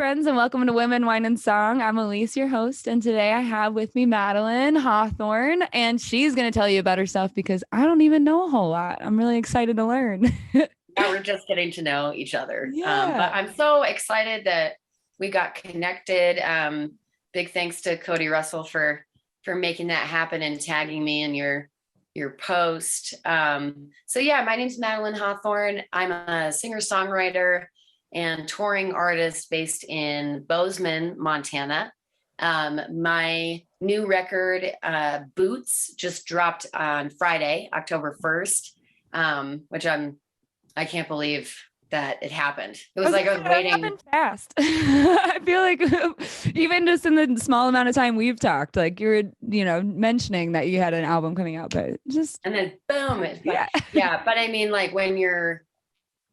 friends, and welcome to Women, Wine, and Song. I'm Allyce, your host, and today I have with me Madeline Hawthorne, and she's going to tell you about herself because I don't even know a whole lot. I'm really excited to learn. Yeah, we're just getting to know each other. Yeah. But I'm so excited that we got connected. Big thanks to Cody Russell for making that happen and tagging me in your post. So yeah, my name's Madeline Hawthorne. I'm a singer-songwriter and touring artist based in Bozeman, Montana. My new record, Boots, just dropped on Friday, October 1st, which I can't believe that it happened. It was like I was waiting. It happened fast. I feel like even just in the small amount of time we've talked, like you were, mentioning that you had an album coming out, but just and then boom. Yeah. But I mean, like when you're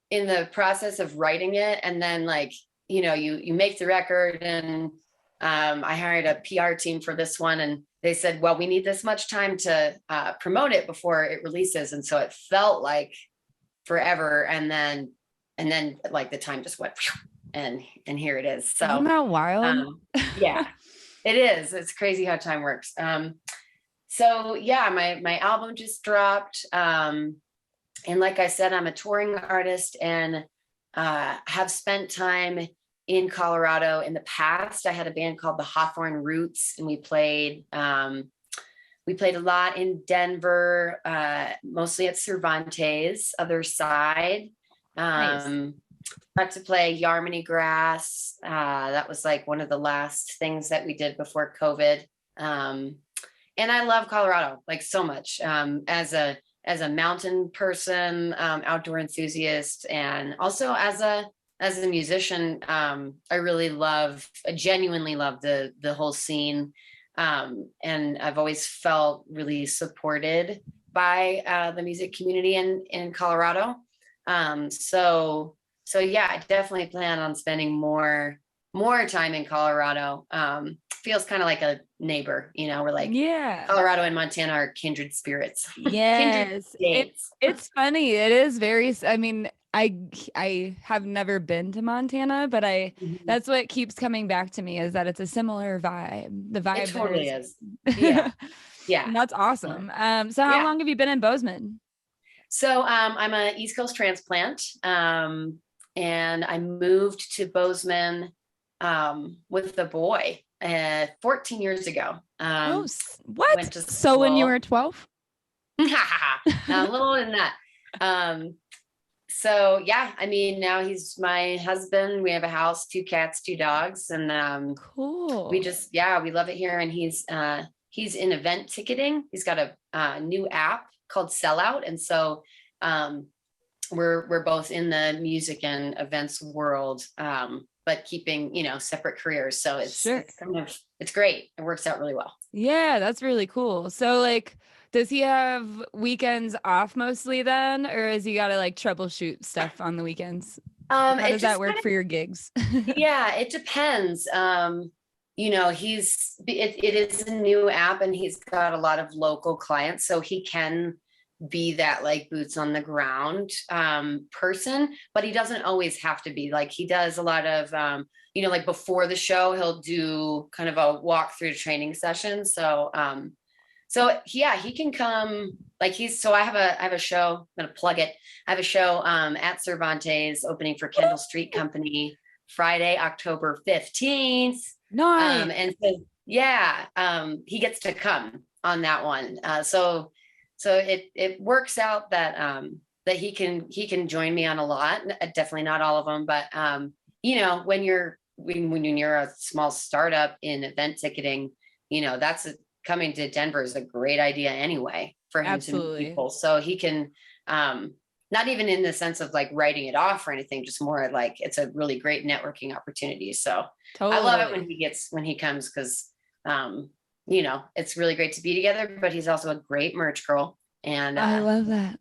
in the process of writing it, and then like, you make the record, and I hired a PR team for this one, and they said, well, we need this much time to promote it before it releases. And so it felt like forever. And then like the time just went and here it is. So isn't that wild? Yeah, it is. It's crazy how time works. So yeah, my album just dropped. And like I said, I'm a touring artist and have spent time in Colorado in the past. I had a band called the Hawthorne Roots, and we played a lot in Denver, mostly at Cervantes, other side. Nice. Got to play Yarmany Grass. That was like one of the last things that we did before COVID. And I love Colorado like so much, as a mountain person, outdoor enthusiast, and also as a musician. I genuinely love the whole scene. And I've always felt really supported by the music community in Colorado. So yeah, I definitely plan on spending more time in Colorado. Feels kind of like a neighbor, we're like, yeah, Colorado and Montana are kindred spirits. yes. It's funny. It is very, I mean, I have never been to Montana, but that's what keeps coming back to me, is that it's a similar vibe. The vibe It totally is. Yeah. Yeah. That's awesome. So how long have you been in Bozeman? So I'm an East Coast transplant. And I moved to Bozeman with the boy 14 years ago. What? So when you were 12? A little older than that. So yeah, I mean, now he's my husband. We have a house, 2 cats, 2 dogs, and cool. we love it here. And he's in event ticketing. He's got a new app called Sellout, and so we're both in the music and events world, but keeping separate careers. So it's great. It works out really well. Yeah, that's really cool. So like, does he have weekends off mostly then, or has he got to like troubleshoot stuff on the weekends? How does that work for your gigs? Yeah, it depends. It is a new app, and he's got a lot of local clients, so he can be that like boots on the ground person, but he doesn't always have to be. Like, he does a lot of like before the show he'll do kind of a walkthrough training session. So yeah, he can come. Like I have a show, I'm gonna plug it. I have a show at Cervantes opening for Kendall Street Company Friday, October 15th. Nice. And so yeah, he gets to come on that one. So it works out that he can join me on a lot. Definitely not all of them, but when you're a small startup in event ticketing, coming to Denver is a great idea anyway for him to meet people. So he can not even in the sense of like writing it off or anything, just more like it's a really great networking opportunity. So totally. I love it when he comes, because it's really great to be together, but he's also a great merch girl. And I love that.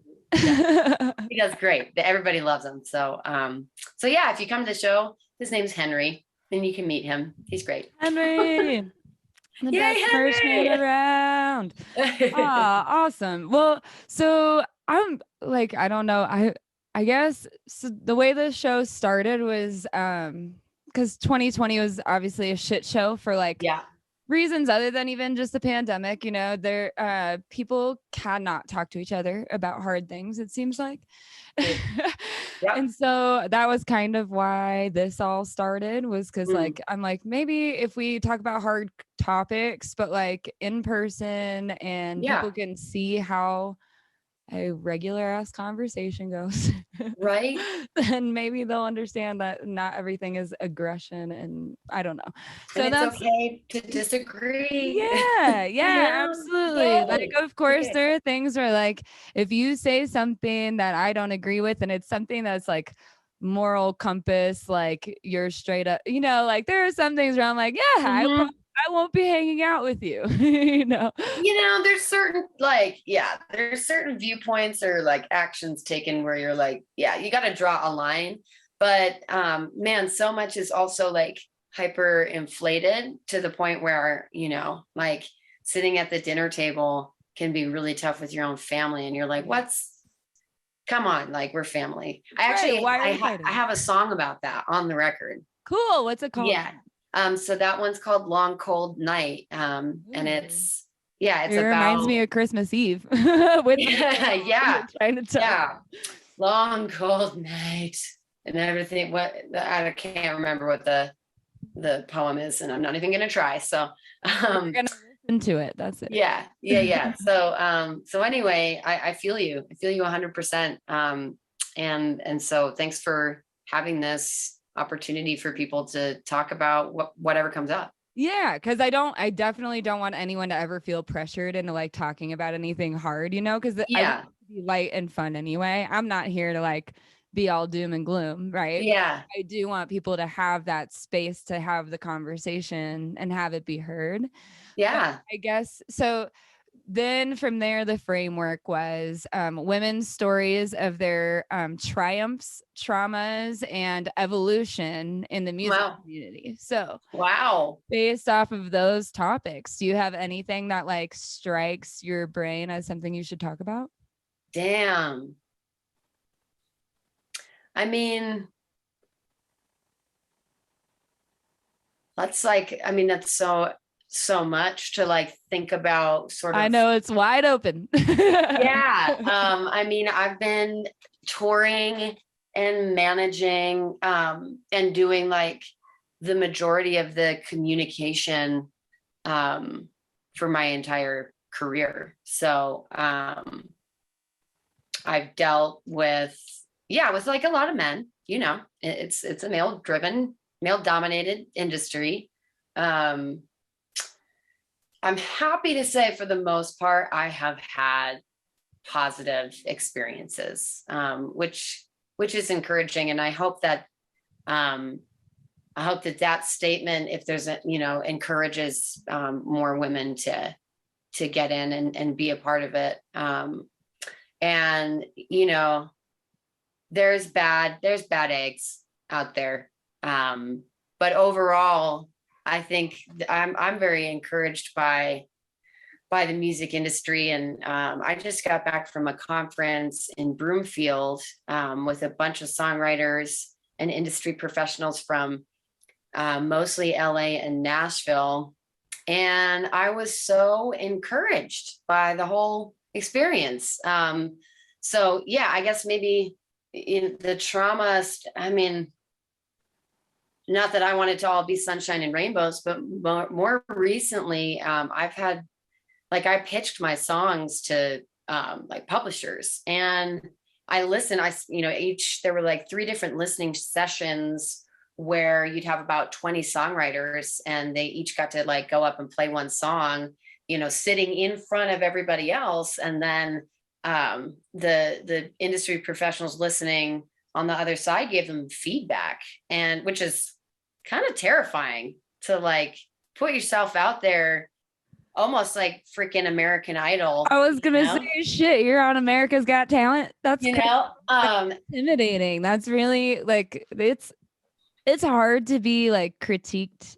He does great. Everybody loves him. So yeah, if you come to the show, his name's Henry, and you can meet him. He's great. Henry. The best merch man around. Awesome. Well, so I'm like, I don't know. I guess so the way the show started was because 2020 was obviously a shit show for like reasons other than even just the pandemic. You know, there people cannot talk to each other about hard things, it seems like. And so that was kind of why this all started, was because like I'm like, maybe if we talk about hard topics but like in person and people can see how a regular ass conversation goes, right, then maybe they'll understand that not everything is aggression, and I don't know. So and it's that's okay to disagree. Absolutely. Like, of course there are things where like if you say something that I don't agree with and it's something that's like moral compass, like you're straight up, you know, like there are some things where I'm like, I won't be hanging out with you. You know, there's certain there's certain viewpoints or like actions taken where you're like, you got to draw a line. But man, so much is also like hyper inflated to the point where, like sitting at the dinner table can be really tough with your own family. And you're like, come on, like we're family. I have a song about that on the record. Cool. What's it called? Yeah. So that one's called Long Cold Night. And it's it reminds me of Christmas Eve. With trying to tell. Long cold night and everything. I can't remember what the poem is, and I'm not even gonna try. So we're gonna listen to it. That's it. Yeah. So anyway, I feel you. I feel you 100%. And so thanks for having this opportunity for people to talk about whatever comes up. Yeah, because I definitely don't want anyone to ever feel pressured into like talking about anything hard, because I want it to be light and fun anyway. I'm not here to like be all doom and gloom, right? Yeah. I do want people to have that space to have the conversation and have it be heard. Yeah. But I guess so. Then from there, the framework was women's stories of their triumphs, traumas, and evolution in the music community. So based off of those topics, do you have anything that like strikes your brain as something you should talk about? Damn. I mean, that's so much to like think about, sort of. I know, it's wide open. I mean, I've been touring and managing and doing like the majority of the communication for my entire career. So I've dealt with like a lot of men. It's a male dominated industry. I'm happy to say for the most part, I have had positive experiences, which is encouraging. And I hope that that statement, if there's encourages more women to get in and be a part of it. And there's bad eggs out there. But overall, I think I'm very encouraged by the music industry. And I just got back from a conference in Broomfield with a bunch of songwriters and industry professionals from mostly LA and Nashville. And I was so encouraged by the whole experience. So I guess maybe in the trauma, I mean, not that I want it to all be sunshine and rainbows, but more recently, I've had, like, I pitched my songs to like publishers, and I listened. There were like 3 different listening sessions where you'd have about 20 songwriters, and they each got to like go up and play one song, sitting in front of everybody else, and then the industry professionals listening on the other side gave them feedback, and which is kind of terrifying to like put yourself out there, almost like freaking American Idol. I was gonna say, shit, you're on America's Got Talent. That's intimidating. That's really like, it's hard to be like critiqued.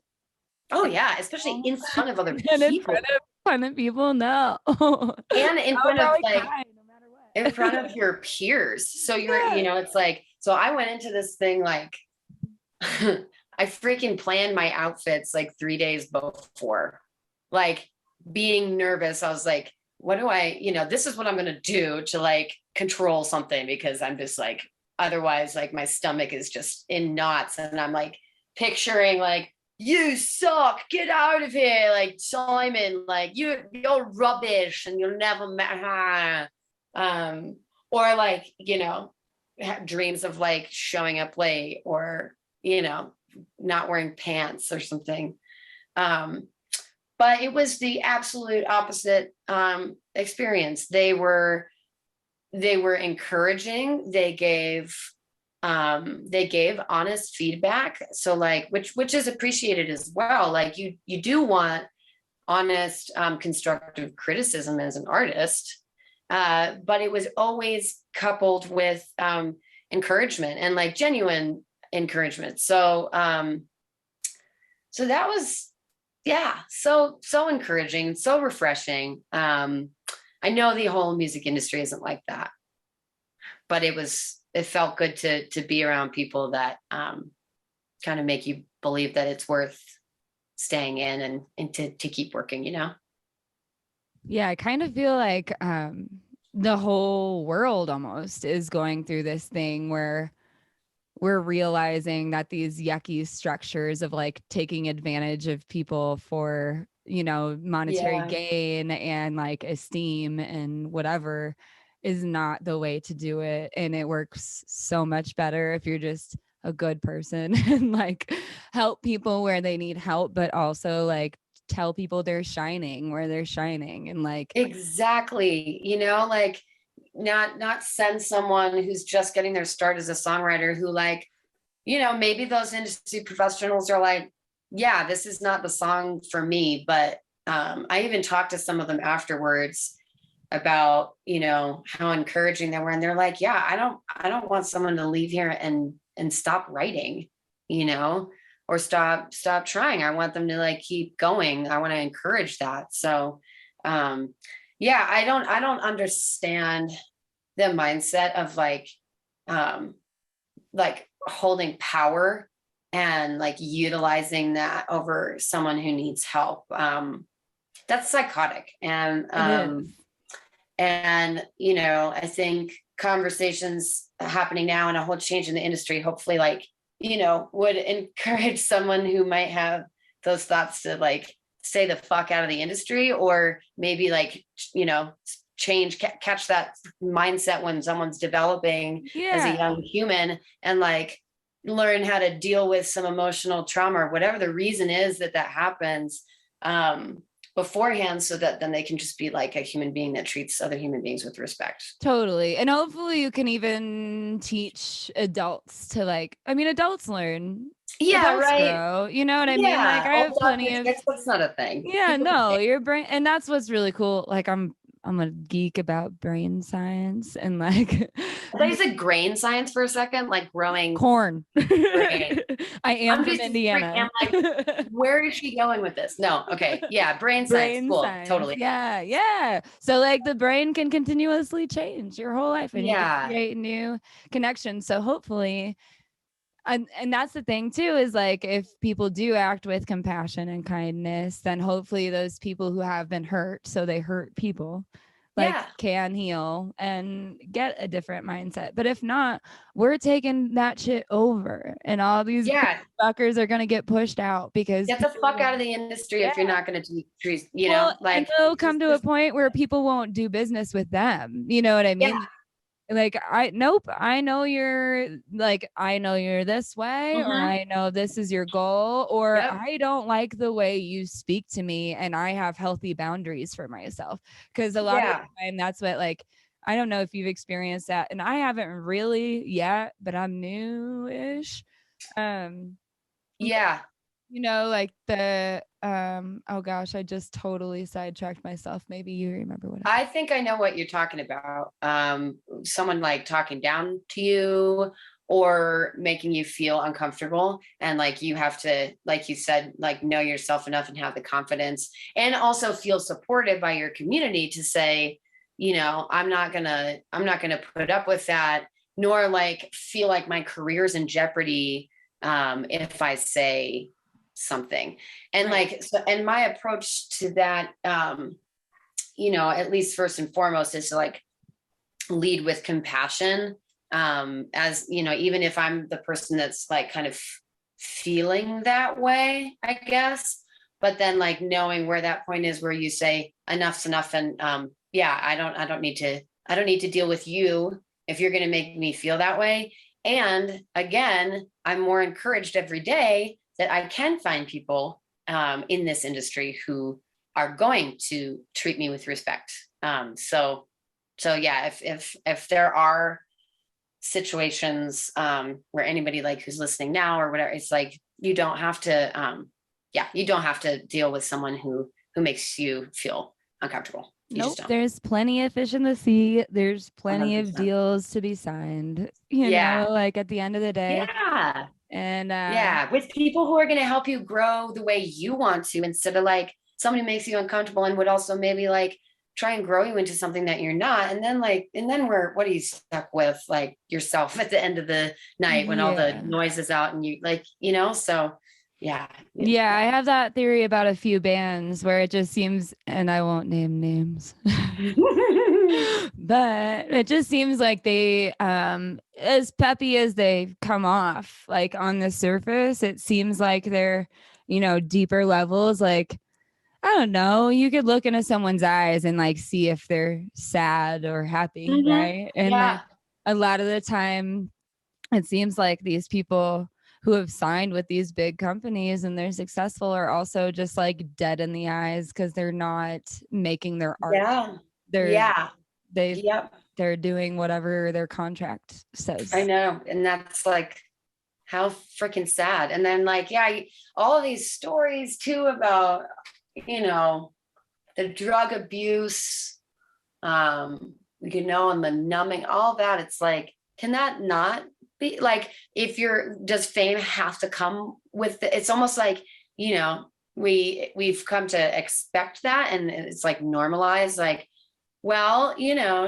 Oh yeah, especially in front of other people. And in front of people, no. And in front of like, in front of your peers. So you're, it's like, so I went into this thing like, I freaking planned my outfits like 3 days before, like being nervous. I was like, what do I, this is what I'm going to do to like control something, because I'm just like, otherwise like my stomach is just in knots. And I'm like picturing like, you suck, get out of here. Like Simon, like you're rubbish and you'll never or like, dreams of like showing up late or, not wearing pants or something. But it was the absolute opposite experience. They were encouraging. They gave honest feedback. So like, which is appreciated as well. Like you do want honest, constructive criticism as an artist. But it was always coupled with encouragement and like genuine encouragement. So so that was, yeah, so encouraging, so refreshing. I know the whole music industry isn't like that, but it felt good to be around people that kind of make you believe that it's worth staying in and to keep working, Yeah, I kind of feel like the whole world almost is going through this thing where we're realizing that these yucky structures of like taking advantage of people for, monetary gain and like esteem and whatever is not the way to do it. And it works so much better if you're just a good person and like help people where they need help, but also like tell people they're shining where they're shining. And like, exactly, like not send someone who's just getting their start as a songwriter who like, maybe those industry professionals are like, yeah, this is not the song for me. But I even talked to some of them afterwards about, how encouraging they were. And they're like, yeah, I don't want someone to leave here and stop writing, or stop trying. I want them to like keep going. I want to encourage that. So yeah, I don't understand the mindset of like holding power and like utilizing that over someone who needs help. That's psychotic. And I think conversations happening now and a whole change in the industry, hopefully like, would encourage someone who might have those thoughts to like stay the fuck out of the industry, or maybe like, catch that mindset when someone's developing as a young human, and like learn how to deal with some emotional trauma or whatever the reason is that happens beforehand, so that then they can just be like a human being that treats other human beings with respect. Totally. And hopefully you can even teach adults to like, I mean, adults learn. Yeah, adults right. Grow, you know what I mean? Like I have plenty of, that's not a thing. Yeah, no, your brain, and that's what's really cool. Like I'm a geek about brain science and like I thought you said grain science for a second, like growing corn. I am from Indiana. I'm like, where is she going with this? No, okay, yeah, brain science, cool, science. Totally. Yeah. So like the brain can continuously change your whole life, and you can create new connections. So hopefully, and that's the thing too, is like if people do act with compassion and kindness, then hopefully those people who have been hurt, so they hurt people, like can heal and get a different mindset. But if not, we're taking that shit over, and all these fuckers are gonna get pushed out because get the fuck out of the industry if you're not gonna do, like, and they'll come to a point where people won't do business with them. You know what I mean? Like I know you're this way, or I know this is your goal, or I don't like the way you speak to me, and I have healthy boundaries for myself. Because a lot of the time that's what, like, I don't know if you've experienced that, and I haven't really yet, but I'm new-ish. Like the oh gosh, I just totally sidetracked myself. Maybe you remember what I think I know what you're talking about. Someone like talking down to you or making you feel uncomfortable, and like you have to, like you said, like know yourself enough and have the confidence, and also feel supported by your community to say, I'm not gonna put up with that, nor like feel like my career's in jeopardy if I say something. And Right. like, so, and my approach to that, at least first and foremost, is to like lead with compassion. As even if I'm the person that's like kind of feeling that way, I guess, but then like knowing where that point is where you say enough's enough. And I don't need to deal with you if you're going to make me feel that way. And again, I'm more encouraged every day that I can find people in this industry who are going to treat me with respect. So yeah, if there are situations where anybody like who's listening now or whatever, it's like you don't have to deal with someone who makes you feel uncomfortable. Nope, there's plenty of fish in the sea. There's plenty 100%. of deals to be signed, like at the end of the day. Yeah. And with people who are going to help you grow the way you want to, instead of like somebody makes you uncomfortable and would also maybe like try and grow you into something that you're not. And then what are you stuck with? Like yourself at the end of the night when all the noise is out and you like, so yeah. Yeah, I have that theory about a few bands where it just seems, and I won't name names, but it just seems like they, as peppy as they come off, like on the surface, it seems like they're, deeper levels. Like, I don't know, you could look into someone's eyes and like see if they're sad or happy, right? And like a lot of the time, it seems like these people who have signed with these big companies and they're successful are also just like dead in the eyes because they're not making their art. They're doing whatever their contract says. I know. And that's like how freaking sad. And then like, all of these stories too about, the drug abuse, and the numbing, all that. It's like, can that not be like, does fame have to come with it's almost like, we've come to expect that. And it's like normalized, like, well,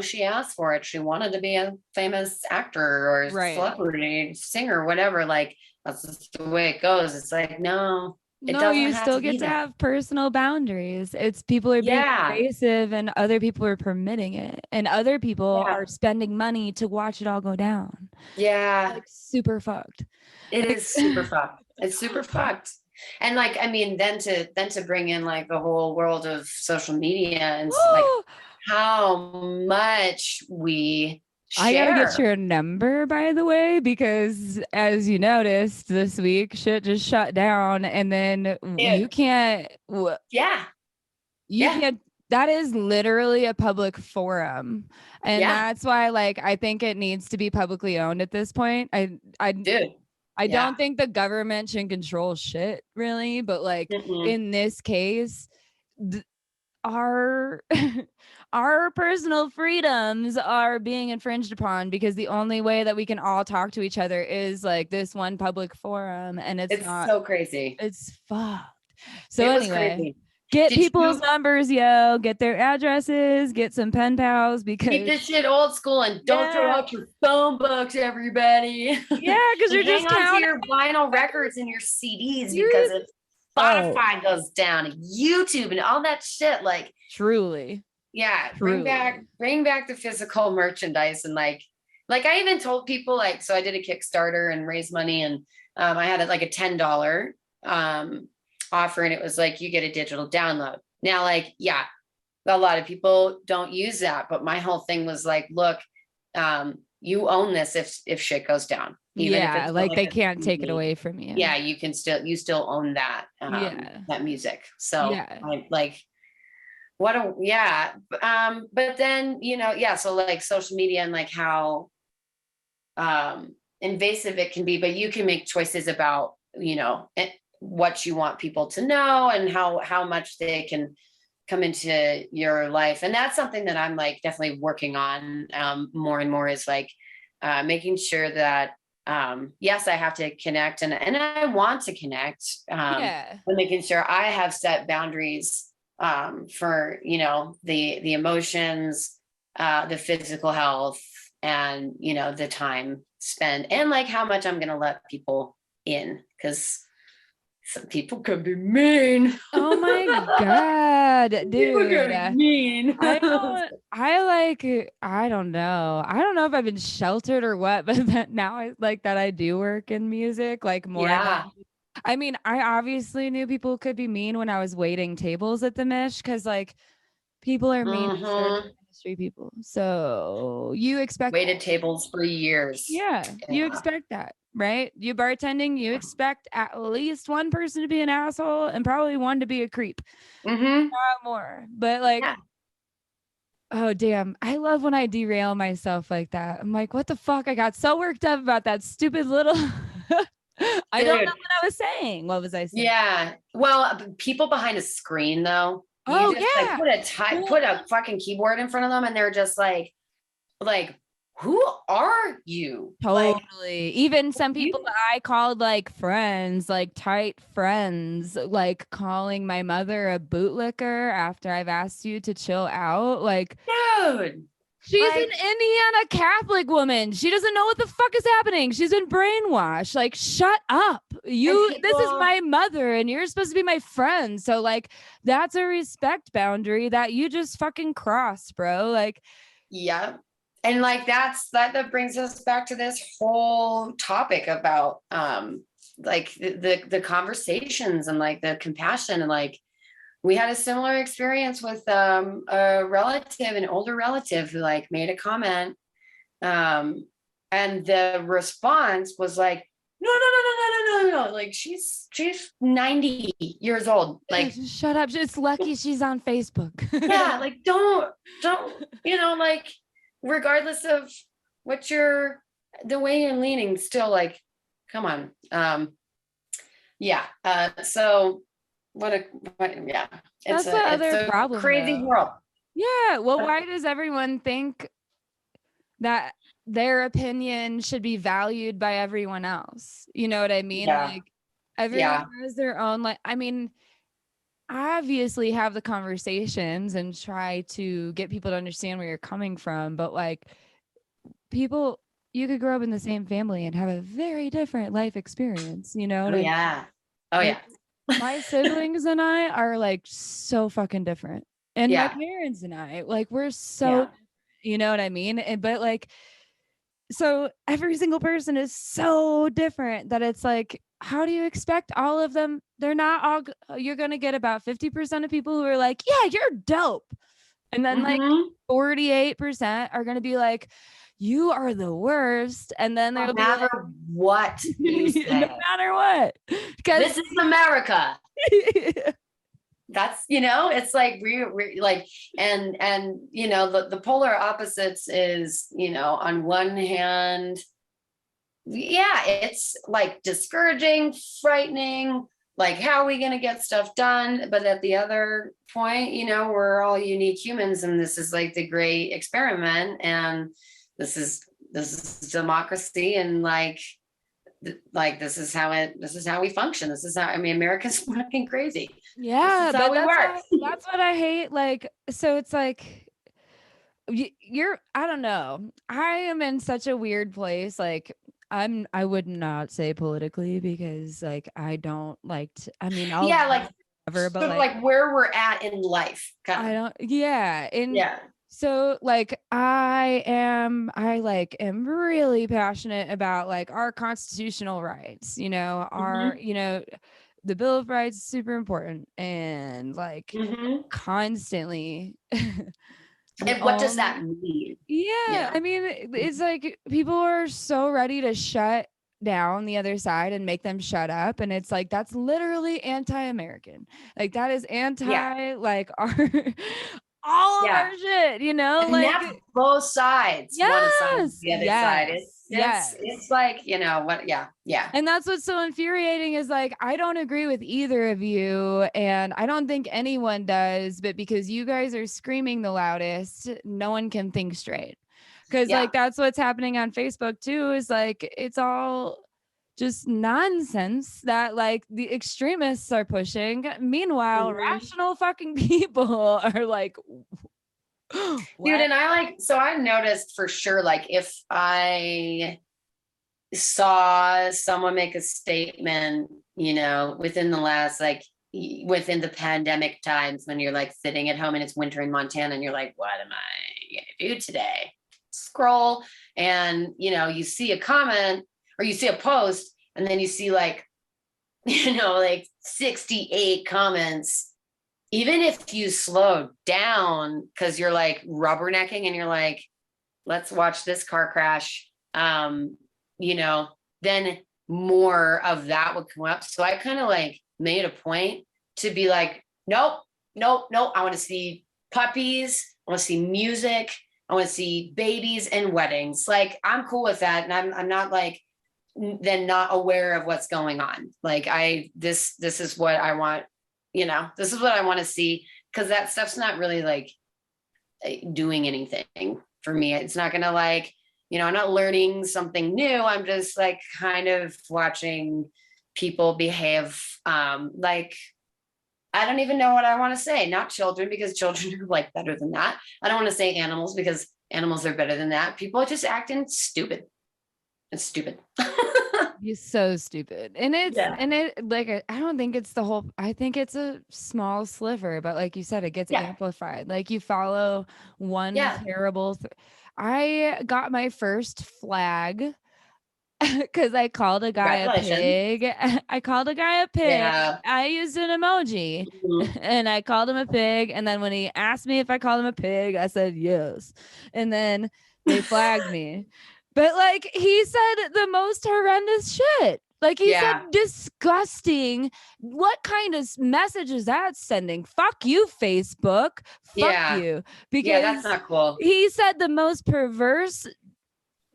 she asked for it. She wanted to be a famous actor or celebrity, singer, whatever. Like, that's just the way it goes. It's like, no, you still get to have personal boundaries. It's people are being invasive and other people are permitting it. And other people are spending money to watch it all go down. Yeah. Like super fucked. It is super fucked. It's super fucked. And like, I mean, then to bring in like the whole world of social media and like how much we share. I gotta get your number, by the way, because as you noticed this week, shit just shut down, and then you can't. You can't. That is literally a public forum, and that's why, like, I think it needs to be publicly owned at this point. I don't think the government should control shit, really, but like in this case, our our personal freedoms are being infringed upon because the only way that we can all talk to each other is like this one public forum, and it's not so crazy. It's fucked. So anyway, get people's numbers, get their addresses, get some pen pals, because keep this shit old school and don't throw out your phone books, everybody. Yeah, because you're just counting your vinyl records and your CDs because if Spotify goes down, YouTube and all that shit, like truly. Bring back the physical merchandise. And like I even told people, like, so I did a Kickstarter and raised money, and I had like a $10 offer, and it was like, you get a digital download. Now, like, a lot of people don't use that, but my whole thing was like, look, you own this if shit goes down. Even if it's like they can't take it away from you. Yeah, you still own that that music. So but then so like social media and like how invasive it can be, but you can make choices about what you want people to know and how much they can come into your life. And that's something that I'm like definitely working on more and more, is like making sure that yes, I have to connect and I want to connect, but making sure I have set boundaries for the emotions, the physical health, and the time spent, and like how much I'm going to let people in, because some people could be mean. Oh my God, People dude. could be mean. I don't know. I don't know if I've been sheltered or what, but that now I like that I do work in music, like more Yeah. than I mean, I obviously knew people could be mean when I was waiting tables at the Mish, because like people are mean to certain industry people. So you expect Waited tables for years. yeah, you expect that, right? You bartending, you expect at least one person to be an asshole and probably one to be a creep. Not more. But like, oh damn, I love when I derail myself like that. I'm like, what the fuck? I got so worked up about that stupid little I don't know what I was saying. What was I saying? Yeah. Well, people behind a screen though. Oh You just yeah. like put a fucking keyboard in front of them and they're just like, who are you? Totally. Like, Even some people that I called like friends, like tight friends, like calling my mother a bootlicker after I've asked you to chill out. Like, dude, she's an Indiana Catholic woman. She doesn't know what the fuck is happening. She's been brainwashed. Like, shut up. This is my mother and you're supposed to be my friend. So like, that's a respect boundary that you just fucking crossed, bro. Like, yeah. And like that brings us back to this whole topic about like the conversations and like the compassion, and like we had a similar experience with a relative, an older relative, who like made a comment, and the response was like, no, like she's 90 years old, like shut up. It's lucky she's on Facebook. yeah, like don't like, regardless of what the way you're leaning, still like, come on. Yeah. So yeah. That's the other problem. Crazy world. Yeah. Well, why does everyone think that their opinion should be valued by everyone else? You know what I mean? Yeah. Like everyone has their own, like, I mean, obviously have the conversations and try to get people to understand where you're coming from, but like people, you could grow up in the same family and have a very different life experience, you know? Yeah. Oh yeah. My siblings and I are like so fucking different. And my parents and I, like, we're so, you know what I mean? But like, so every single person is so different that it's like, how do you expect all of them? They're not all, you're going to get about 50% of people who are like, yeah, you're dope. And then like 48% are going to be like, you are the worst. And then no matter what you say. No matter what. Because this is America. That's, it's like we like, and the polar opposites is, on one hand, it's like discouraging, frightening, like how are we going to get stuff done? But at the other point, we're all unique humans, and this is like the great experiment, and this is democracy, and like this is how we function. This is how, America's fucking crazy. Yeah, but that's what I hate. Like, so it's like I don't know. I am in such a weird place. Like, I would not say politically, because like I don't like to, I'll but like where we're at in life. So like I am really passionate about like our constitutional rights, our, the Bill of Rights is super important, and like constantly. And what does that mean? Yeah. I mean, it's like people are so ready to shut down the other side and make them shut up. And it's like, that's literally anti-American. Like that is like our all of our shit, and like that's both sides. One side, the other side. It's like, what, and that's what's so infuriating is like, I don't agree with either of you, and I don't think anyone does, but because you guys are screaming the loudest, no one can think straight. Because like that's what's happening on Facebook too, is like it's all just nonsense that like the extremists are pushing. Meanwhile, rational fucking people are like, dude, and I noticed for sure, like if I saw someone make a statement, within the last, like, within the pandemic times, when you're like sitting at home and it's winter in Montana and you're like, what am I gonna do today? Scroll, and you see a comment or you see a post, and then you see like, like 68 comments. Even if you slow down because you're like rubbernecking and you're like, let's watch this car crash, then more of that would come up. So I kind of like made a point to be like, nope, nope, nope. I want to see puppies. I want to see music. I want to see babies and weddings. Like, I'm cool with that. And I'm not like, then not aware of what's going on. Like, this is what I want, this is what I want to see. Cause that stuff's not really like doing anything for me. It's not going to like, I'm not learning something new. I'm just like kind of watching people behave like, I don't even know what I want to say. Not children, because children are like better than that. I don't want to say animals, because animals are better than that. People are just acting stupid. It's stupid. You're so stupid. And I don't think it's the whole, I think it's a small sliver, but like you said, it gets amplified. Like, you follow one terrible I got my first flag because I called a guy a pig. I called a guy a pig. Yeah. I used an emoji and I called him a pig. And then when he asked me if I called him a pig, I said yes. And then they flagged me. But like, he said the most horrendous shit. Like, he said disgusting. What kind of message is that sending? Fuck you, Facebook. Fuck you. Because that's not cool. He said the most perverse,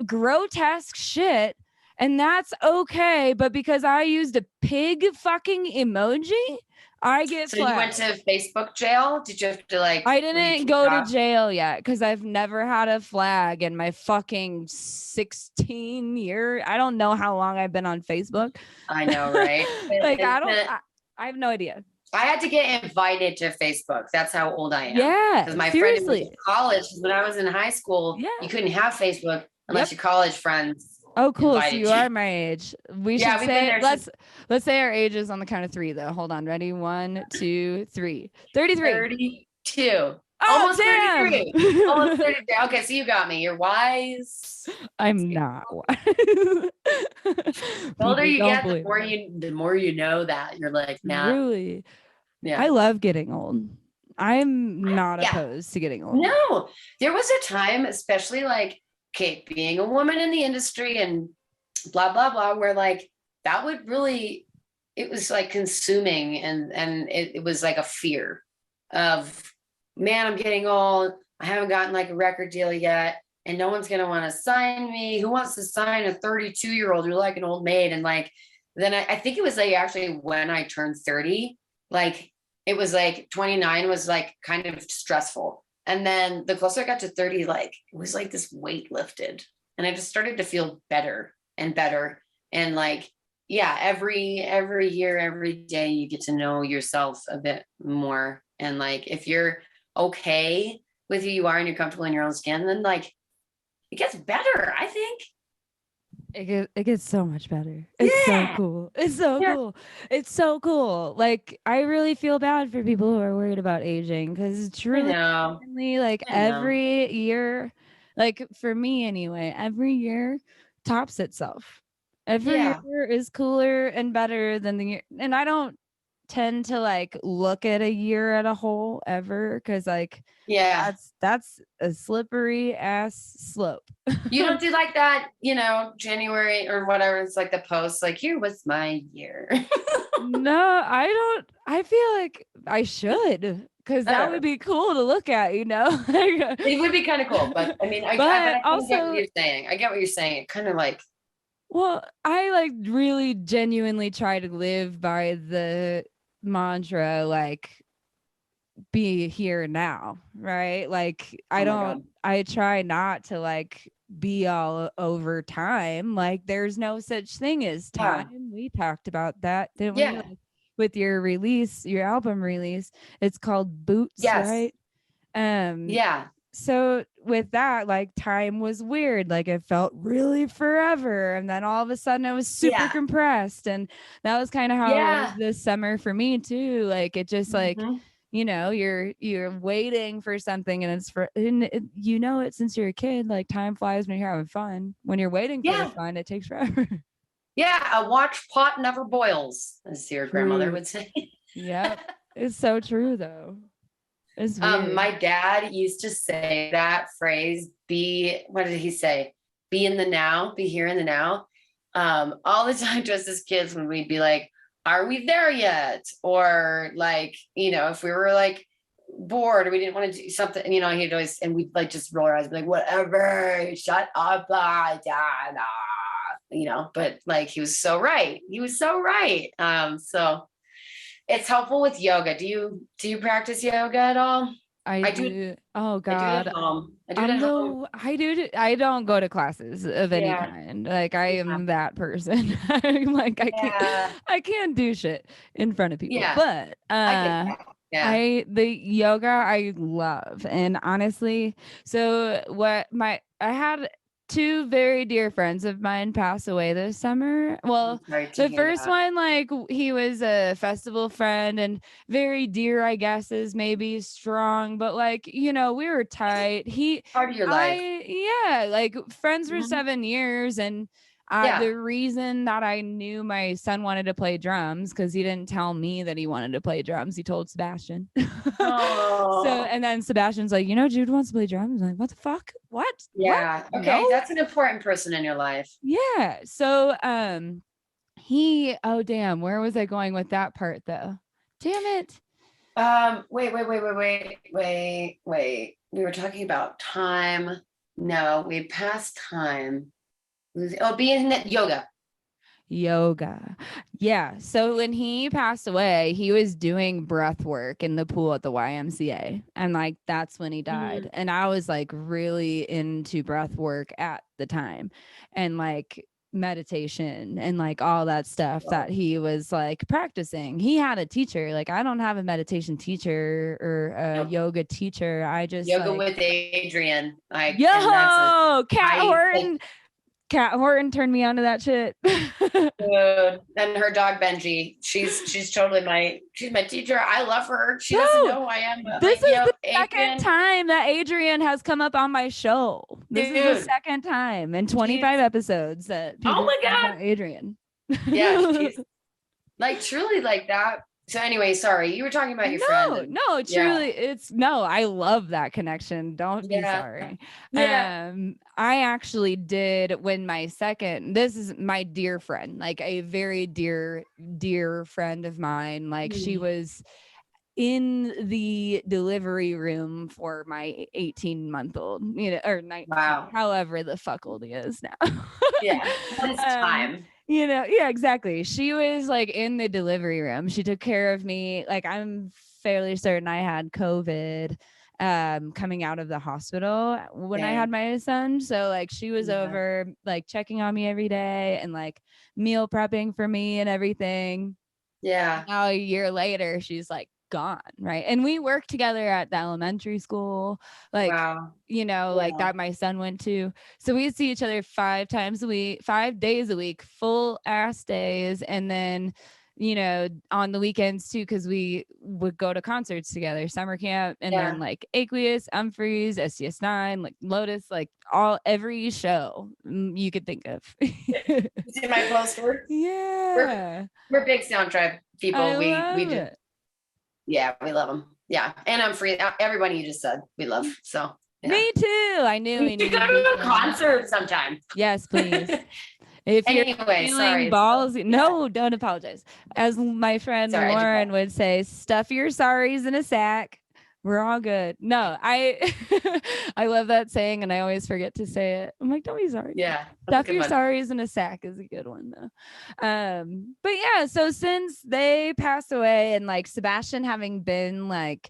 grotesque shit, and that's okay. But because I used a pig fucking emoji, I get so flagged. You went to Facebook jail? Did you have to like? I didn't go to jail yet because I've never had a flag in my fucking 16 year. I don't know how long I've been on Facebook. I know, right? Like, I have no idea. I had to get invited to Facebook. That's how old I am. Yeah, because my friend was in college. When I was in high school, you couldn't have Facebook unless your college friends. Oh, cool. So you are my age. We should say, let's say our ages on the count of 3, though. Hold on. Ready? 1, 2, 3. 33. 32. Oh, almost damn. 33. Almost 33. Okay, so you got me. You're wise. I'm not wise. The older you get, the more you know that. You're like, nah. Really? Yeah. I love getting old. I'm not opposed to getting old. No. There was a time, especially like, okay, being a woman in the industry and blah, blah, blah, where like that would really, it was like consuming, and it was like a fear of, man, I'm getting old. I haven't gotten like a record deal yet, and no one's going to want to sign me. Who wants to sign a 32-year-old? You're like an old maid. And like, then I think it was like actually when I turned 30, like it was like 29 was like kind of stressful. And then the closer I got to 30, like it was like this weight lifted, and I just started to feel better and better. And like, every year, every day, you get to know yourself a bit more. And like, if you're okay with who you are and you're comfortable in your own skin, then like it gets better, I think. It gets so much better. It's so cool. It's so cool. It's so cool. Like, I really feel bad for people who are worried about aging, because it's really like every year, like for me anyway, every year tops itself. Every year is cooler and better than the year. And I don't tend to like look at a year at a whole ever, because like that's a slippery ass slope. You don't do like that, January or whatever, it's like the post like, here was my year. No, I don't. I feel like I should, because that would be cool to look at, It would be kind of cool, but I mean, I also get what you're saying. I get what you're saying. It kind of like, well, I like really genuinely try to live by the mantra, like, be here now, right? Like, I try not to like be all over time. Like, there's no such thing as time. We talked about that, didn't we? Like, with your album release, it's called Boots, right? So with that, like time was weird. Like it felt really forever. And then all of a sudden it was super compressed. And that was kind of how it was this summer for me too. Like it just like, you're waiting for something and you know it since you're a kid, like time flies when you're having fun. When you're waiting for the fun, it takes forever. Yeah, a watch pot never boils, as your grandmother would say. Yeah, it's so true though. It's weird. My dad used to say that phrase, what did he say? Be in the now, be here in the now. All the time to us as kids when we'd be like, are we there yet? Or like, if we were like bored or we didn't want to do something, he'd always, and we'd like just roll our eyes and be like, whatever, shut up, blah, blah, blah. But like he was so right. So it's helpful with yoga. Do you practice yoga at all? I do. Oh God. I do it at home. I don't go to classes of any kind. Like I am that person. I'm like I can't do shit in front of people. Yeah. But the yoga I love. And honestly, so I had two very dear friends of mine pass away this summer. Well, the first one, like he was a festival friend and very dear, I guess is maybe strong, but like, we were tight. Part of your life. Like friends for 7 years. And the reason that I knew my son wanted to play drums, because he didn't tell me that he wanted to play drums. He told Sebastian. And then Sebastian's like, Jude wants to play drums. I'm like, what the fuck? What? Yeah. What? Okay. No? That's an important person in your life. Yeah. So oh damn, where was I going with that part though? Damn it. Wait. We were talking about time. No, we passed time. Being yoga. Yeah. So when he passed away, he was doing breath work in the pool at the YMCA. And like, that's when he died. And I was like really into breath work at the time and like meditation and like all that stuff that he was like practicing. He had a teacher. Like I don't have a meditation teacher or a yoga teacher. I just yoga with Adrian. Kat Horton turned me on to that shit. And her dog Benji. She's totally she's my teacher. I love her. She doesn't know who I am. This is the second time that Adrian has come up on my show. This is the second time in 25 episodes that people oh my God. About Adrian. Yeah, she's like truly like that. So anyway, sorry, you were talking about your friend. No, truly, I love that connection. Don't be sorry. Yeah. I actually did when this is my dear friend, like a very dear, dear friend of mine. Like she was in the delivery room for my 18-month-old, or 19, however the fuck old he is now. Yeah, it's time. Yeah, exactly. She was like in the delivery room. She took care of me. Like I'm fairly certain I had COVID coming out of the hospital when I had my son. So like she was over like checking on me every day and like meal prepping for me and everything. Yeah. Now a year later, she's like gone, right? And we worked together at the elementary school, like like that my son went to. So we see each other 5 days a week, full ass days, and then on the weekends too, because we would go to concerts together, summer camp, and then like Aqueous, Unfreeze, SCS9, like Lotus, like every show you could think of. You see my poster? Yeah, we're big soundtrack people. We do. It. Yeah, we love them. Yeah, and I'm free. Everybody you just said we love. So me too. I knew we need to go to a concert sometime. Yes, please. If you're feeling ballsy, no, don't apologize. As my friend Lauren would say, stuff your sorries in a sack. We're all good. No, I love that saying, and I always forget to say it. I'm like, don't be sorry. Yeah. Stuff your sorries in a sack is a good one though. But yeah, so since they passed away and like Sebastian having been like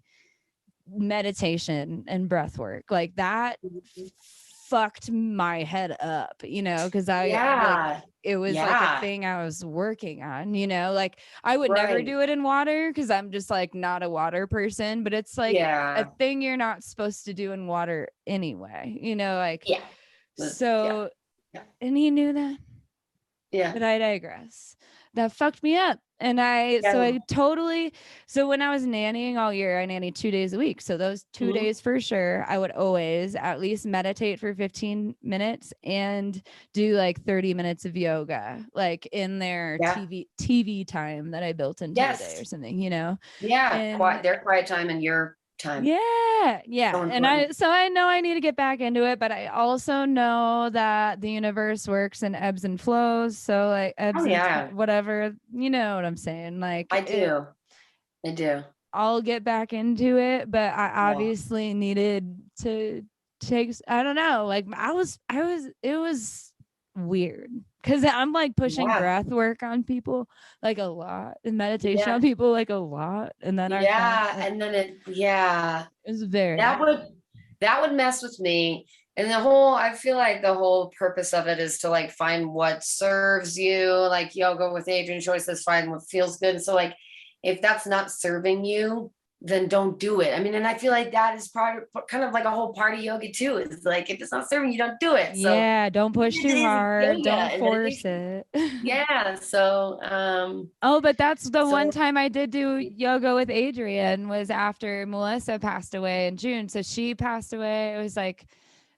meditation and breath work, like that fucked my head up, you know, because I like it was like a thing I was working on, you know, like I would never do it in water because I'm just like not a water person, but it's like a thing you're not supposed to do in water anyway, you know, like so and he knew that. Yeah. But I digress. That fucked me up. And so when I was nannying all year, I nannied 2 days a week. So those 2 days for sure, I would always at least meditate for 15 minutes and do like 30 minutes of yoga, like in their TV time that I built into the day or something, you know? Yeah. Their quiet time and your time. Yeah. So And I know I need to get back into it, but I also know that the universe works in ebbs and flows. So like ebbs and whatever, you know what I'm saying? Like I do. I'll get back into it, but I obviously needed to take, I don't know, like it was weird because I'm like pushing breath work on people like a lot and meditation on people like a lot. And then it was very that would mess with me. And I feel like the whole purpose of it is to like find what serves you, like yoga with Adrian Choice is find what feels good. So like if that's not serving you, then don't do it. I mean, and I feel like that is kind of like a whole part of yoga too. It's like, if it's not serving you, don't do it. So don't push too hard. Don't force it. So, but that's the one time I did do yoga with Adrian was after Melissa passed away in June. So she passed away. It was like,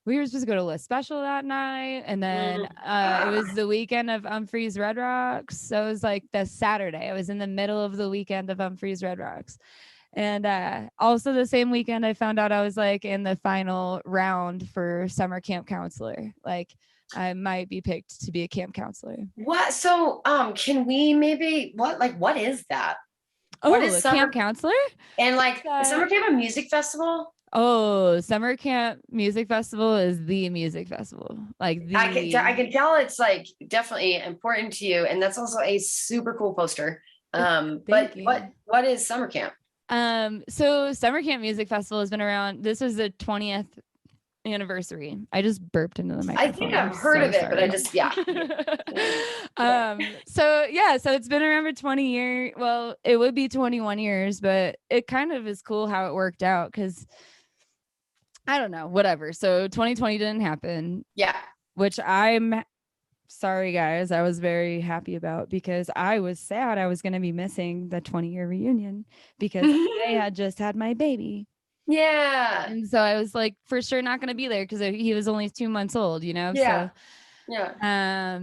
we were supposed to go to a special that night. And then it was the weekend of Unfreeze Red Rocks. So it was like the Saturday. I was in the middle of the weekend of Unfreeze Red Rocks. And also the same weekend, I found out I was like in the final round for summer camp counselor. Like I might be picked to be a camp counselor. What? So, can we maybe, what is that? Oh, what is camp counselor? And like summer camp a music festival? Oh, summer camp music festival is the music festival. Like I can tell it's like definitely important to you. And that's also a super cool poster. But what is summer camp? So Summer Camp Music Festival has been around. This was the 20th anniversary. I just burped into the microphone. I think I've heard of it, but I just so it's been around for 20 years. Well, it would be 21 years, but it kind of is cool how it worked out because I don't know, whatever. So 2020 didn't happen. Yeah. Which I'm sorry, guys, I was very happy about because I was sad I was going to be missing the 20-year reunion because I had just had my baby. Yeah. And so I was like, for sure not going to be there because he was only 2 months old, you know? Yeah. So,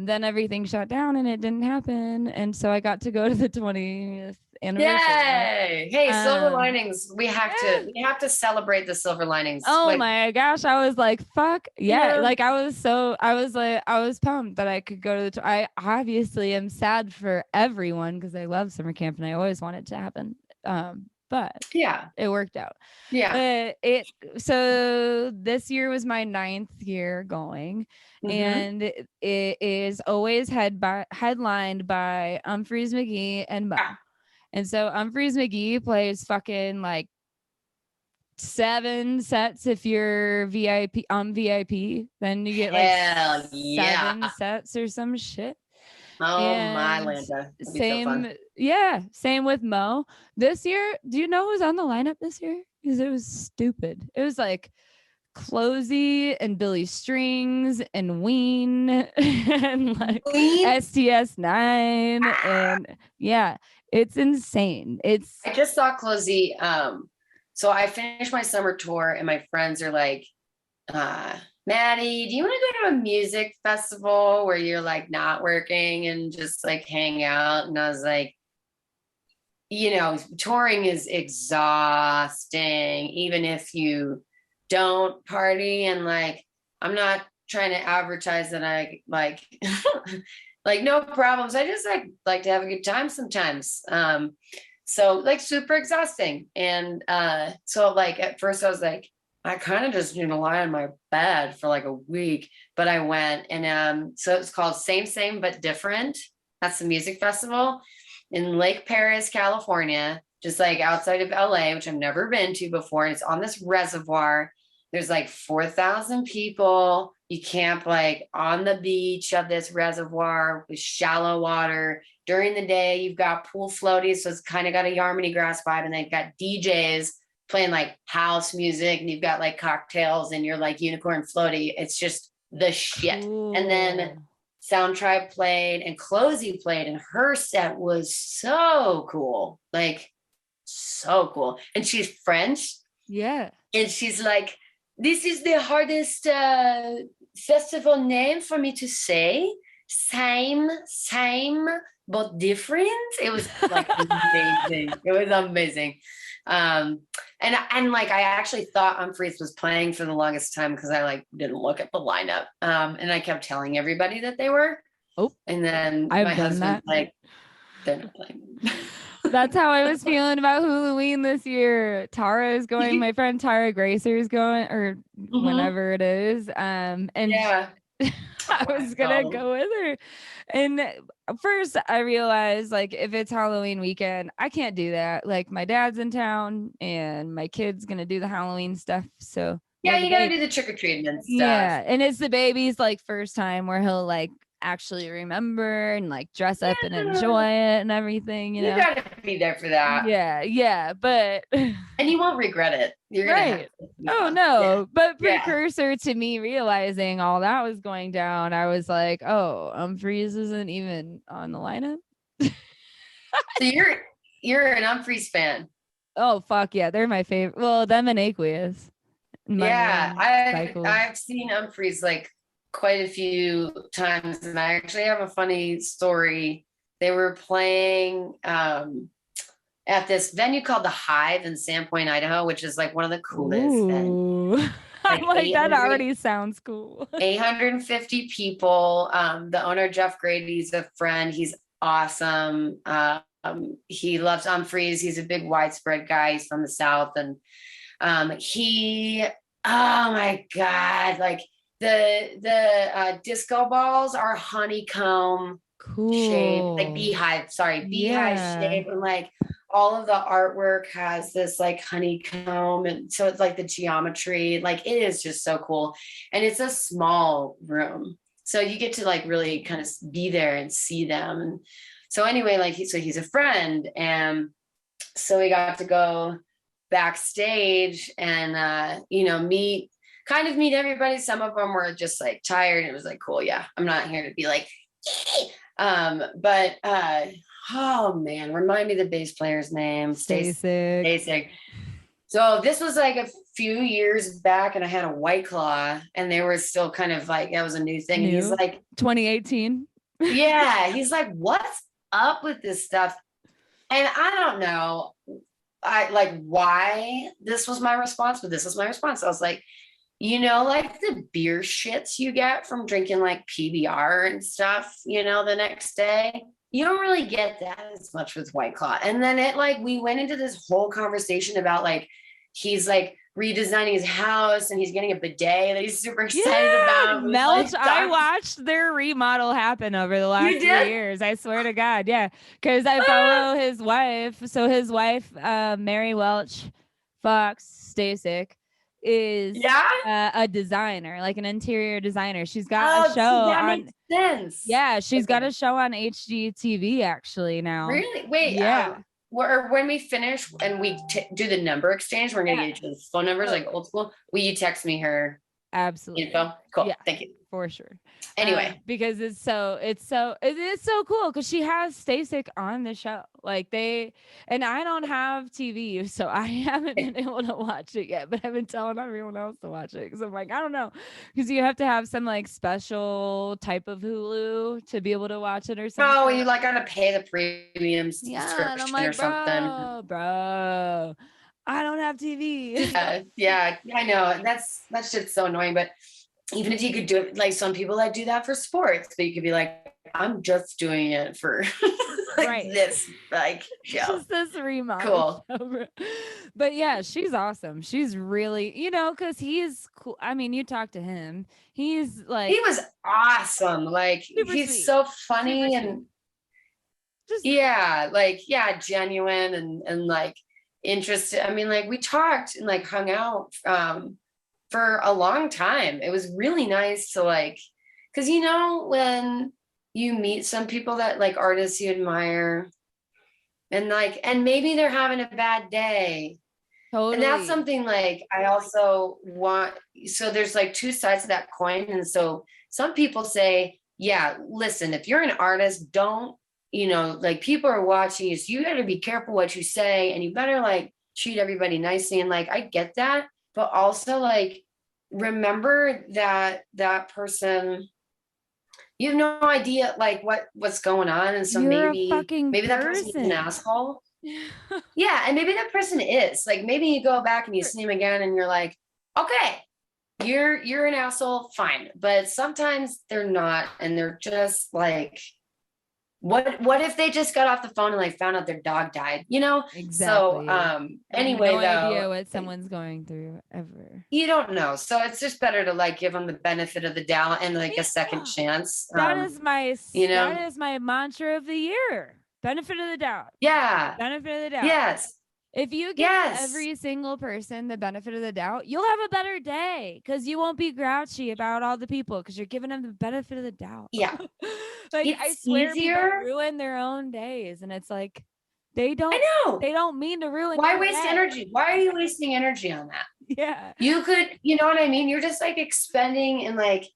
then everything shut down and it didn't happen. And so I got to go to the 20th anniversary. Yay! Hey, silver linings. We have to celebrate the silver linings. Oh my gosh, I was like, fuck yeah. Like I was pumped that I could go to I obviously am sad for everyone because I love summer camp and I always want it to happen. But it worked out. So this year was my 9th year going, and it is always headlined by Unfreeze McGee and Mo. And so Unfreeze McGee plays fucking like 7 sets if you're VIP on VIP. Then you get like 7 sets or some shit. Oh my Lanta. Same with Mo. This year, do you know who's on the lineup this year? Because it was stupid. It was like Closey and Billy Strings and Ween and like STS9 and it's insane. I just saw Closey. So I finished my summer tour and my friends are like, Maddie, do you want to go to a music festival where you're like not working and just like hang out? And I was like, touring is exhausting, even if you don't party. And like, I'm not trying to advertise that I like, like no problems. I just like to have a good time sometimes. So like super exhausting. And so like at first I was like, I kind of just need to lie on my bed for like a week, but I went and so it's called Same But Different. That's the music festival in Lake Perris, California, just like outside of LA, which I've never been to before. And it's on this reservoir. There's like 4,000 people. You camp like on the beach of this reservoir with shallow water. During the day, you've got pool floaties. So it's kind of got a Yarmany grass vibe. And they've got DJs playing like house music. And you've got like cocktails and you're like unicorn floaty. It's just the shit. Cool. And then Sound Tribe played and Closey played. And her set was so cool. Like, so cool. And she's French. Yeah. And she's like, this is the hardest festival name for me to say. Same, but different. It was like amazing. It was amazing. And like I actually thought Unfreeze was playing for the longest time because I like didn't look at the lineup. And I kept telling everybody that they were. Oh, and then I've my done husband's that. like, they're not playing. That's how I was feeling about Halloween this year. Tara is going, my friend Tara Gracer is going, or whenever it is. And yeah. I was gonna go with her. And first I realized like if it's Halloween weekend, I can't do that. Like my dad's in town and my kid's gonna do the Halloween stuff. So yeah, you gotta do the trick-or-treating and stuff. Yeah. And it's the baby's like first time where he'll like actually remember and like dress up and enjoy it and everything, you know. Gotta be there for that. Yeah, but and you won't regret it. You're right. Oh no, but precursor to me realizing all that was going down, I was like, oh, Unfreeze isn't even on the lineup. So you're an Unfreeze fan. Oh fuck yeah, they're my favorite. Well, them and Aqueous. Yeah, I've seen Unfreeze like quite a few times, and I actually have a funny story. They were playing at this venue called the Hive in Sandpoint, Idaho, which is like one of the coolest. And, like that already sounds cool. 850 people. The owner, Jeff Grady's a friend. He's awesome. He loves Unfreeze. He's a big widespread guy. He's from the South, and oh my God, like the disco balls are honeycomb shape, like beehive shape, and like all of the artwork has this like honeycomb, and so it's like the geometry, like it is just so cool. And it's a small room, so you get to like really kind of be there and see them. And so anyway, like he's a friend, and so we got to go backstage and meet everybody. Some of them were just like tired. It was like, cool, yeah, I'm not here to be like but oh man, remind me the bass player's name. Stasek. So this was like a few years back, and I had a White Claw, and they were still kind of like, that was a new thing. And he's like 2018. Yeah, he's like, what's up with this stuff? And I don't know why this was my response, but this was my response. I was like, like the beer shits you get from drinking like PBR and stuff, the next day, you don't really get that as much with White Claw. And then we went into this whole conversation about like, he's like redesigning his house and he's getting a bidet that he's super excited about. Melch, I watched their remodel happen over the last 3 years. I swear to God. Yeah. Cause I follow his wife. So his wife, Mary Welch Fox Stasek, is a designer, like an interior designer. She's got a show on. Makes sense. Yeah. She's got a show on HGTV actually now. Really? Wait. Yeah. When we finish and we do the number exchange, we're going to get each other's phone numbers like old school. Will you text me her info? Cool. Yeah, thank you. For sure. Anyway, because it is so cool because she has Stasek on the show. And I don't have TV, so I haven't been able to watch it yet, but I've been telling everyone else to watch it because I'm like, I don't know, because you have to have some like special type of Hulu to be able to watch it or something. Oh, you gotta pay the premium subscription or something. Bro, I don't have TV. Yeah, I know. That shit's so annoying, but even if you could do it, like some people that do that for sports, but you could be like, I'm just doing it for this show. Just this remodel. Cool. But yeah, she's awesome. She's really, because he's cool. I mean, you talk to him. He's like, he was awesome. Like he's sweet. So funny and just genuine and like interested. I mean, like we talked and like hung out for a long time. It was really nice to like, because you know, when you meet some people that like artists you admire, and like, and maybe they're having a bad day. Totally. And that's something like I also want. So there's like two sides of that coin. And so some people say, yeah, listen, if you're an artist, don't, you know, like people are watching you, so you got to be careful what you say, and you better like treat everybody nicely. And like, I get that, but also like, remember that that person, you have no idea like what's going on. And so You're a maybe fucking that person is an person. asshole. Yeah, and maybe that person is like, maybe you go back and you see him again and you're like, okay, you're an asshole, fine. But sometimes they're not, and they're just like, what if they just got off the phone and like found out their dog died, you know? Exactly. So anyway, no though, idea what someone's going through ever. you don't know. So it's just better to like give them the benefit of the doubt and like a second chance. That is my you know, that is my mantra of the year. Benefit of the doubt. yeah. Benefit of the doubt. Yes. If you give every single person the benefit of the doubt, you'll have a better day because you won't be grouchy about all the people because you're giving them the benefit of the doubt. Yeah. Like it's I swear easier. people ruin their own days, and it's like they don't mean to ruin. Why waste energy? Why are you wasting energy on that? Yeah. You could, you know what I mean? You're just like expending and like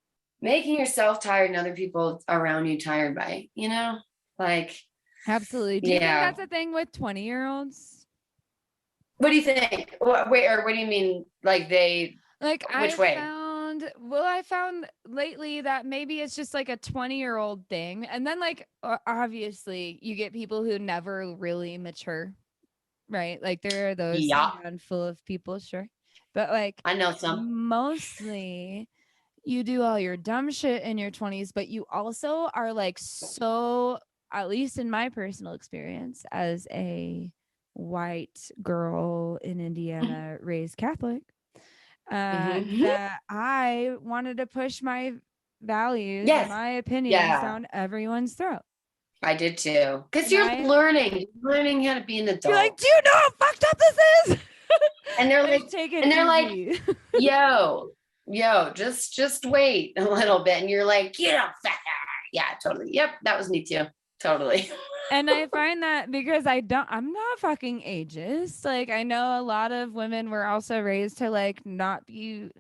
making yourself tired and other people around you tired by it, you know? Like absolutely. Do you think that's a thing with 20-year-olds? What do you think? Wait, or what do you mean? Like they, like which way? I found lately that maybe it's just like a 20-year-old thing. And then like, obviously you get people who never really mature, right? Like there are those handful of people, sure. But like, I know some. Mostly you do all your dumb shit in your 20s, but you also are like, so at least in my personal experience as a white girl in Indiana raised Catholic, that I wanted to push my values and my opinions down everyone's throat. I did too. Because you're learning how to be an adult. You're like, do you know how fucked up this is? And they're like, yo, just wait a little bit. And you're like, you know, yeah, totally. Yep, that was me too. Totally. And I find that because I'm not fucking ageist. Like I know a lot of women were also raised to like not be,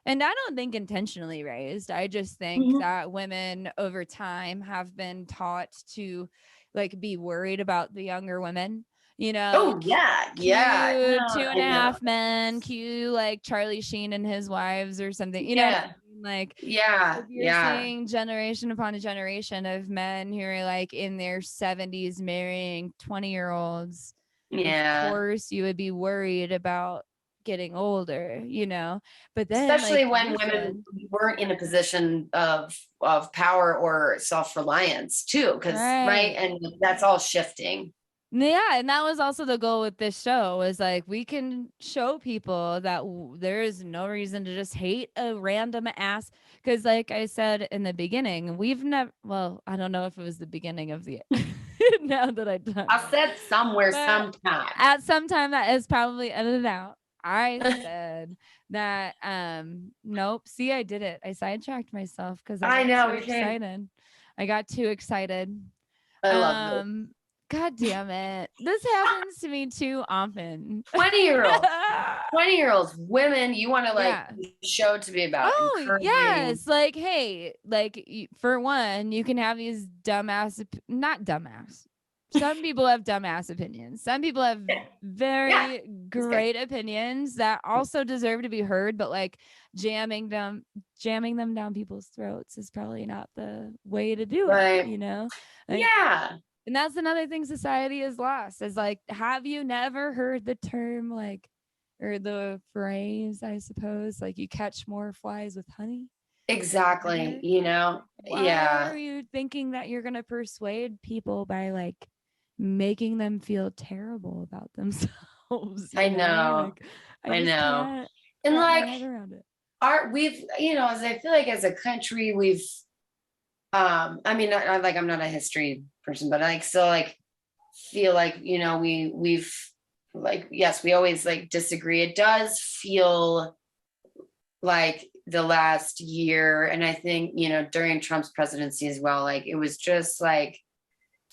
and I don't think intentionally raised. I just think that women over time have been taught to like be worried about the younger women. You know, oh yeah, yeah. 2.5 Men, cue like Charlie Sheen and his wives or something. You know, like you're seeing generation upon a generation of men who are like in their 70s marrying 20-year-olds. Of course, you would be worried about getting older, you know. But then, especially when women weren't in a position of power or self-reliance too, because and that's all shifting. Yeah, and that was also the goal with this show, was like we can show people that there is no reason to just hate a random ass, because like I said in the beginning, we've never, well, I don't know if it was the beginning of the now that I said somewhere sometime at some time that is probably edited out. I said that nope, see, I did it. I sidetracked myself because I got too excited. I got too excited. I love it. God damn it. This happens to me too often. 20-year-olds, women, you want to like show to be about. Oh, yes. Like, hey, like for one, you can have these not dumbass. Some people have dumbass opinions. Some people have very great opinions that also deserve to be heard, but like jamming them down people's throats is probably not the way to do it, you know? Like, and that's another thing society has lost, is like, have you never heard the term like, or the phrase, I suppose, like you catch more flies with honey? Exactly. You know, why are you thinking that you're going to persuade people by like making them feel terrible about themselves? I know. Like, I know. And like, we've, you know, as I feel like as a country, we've, I mean, I'm not a history person, but like, so like, feel like, you know, we've like, yes, we always like disagree. It does feel like the last year. And I think, you know, during Trump's presidency as well, like it was just like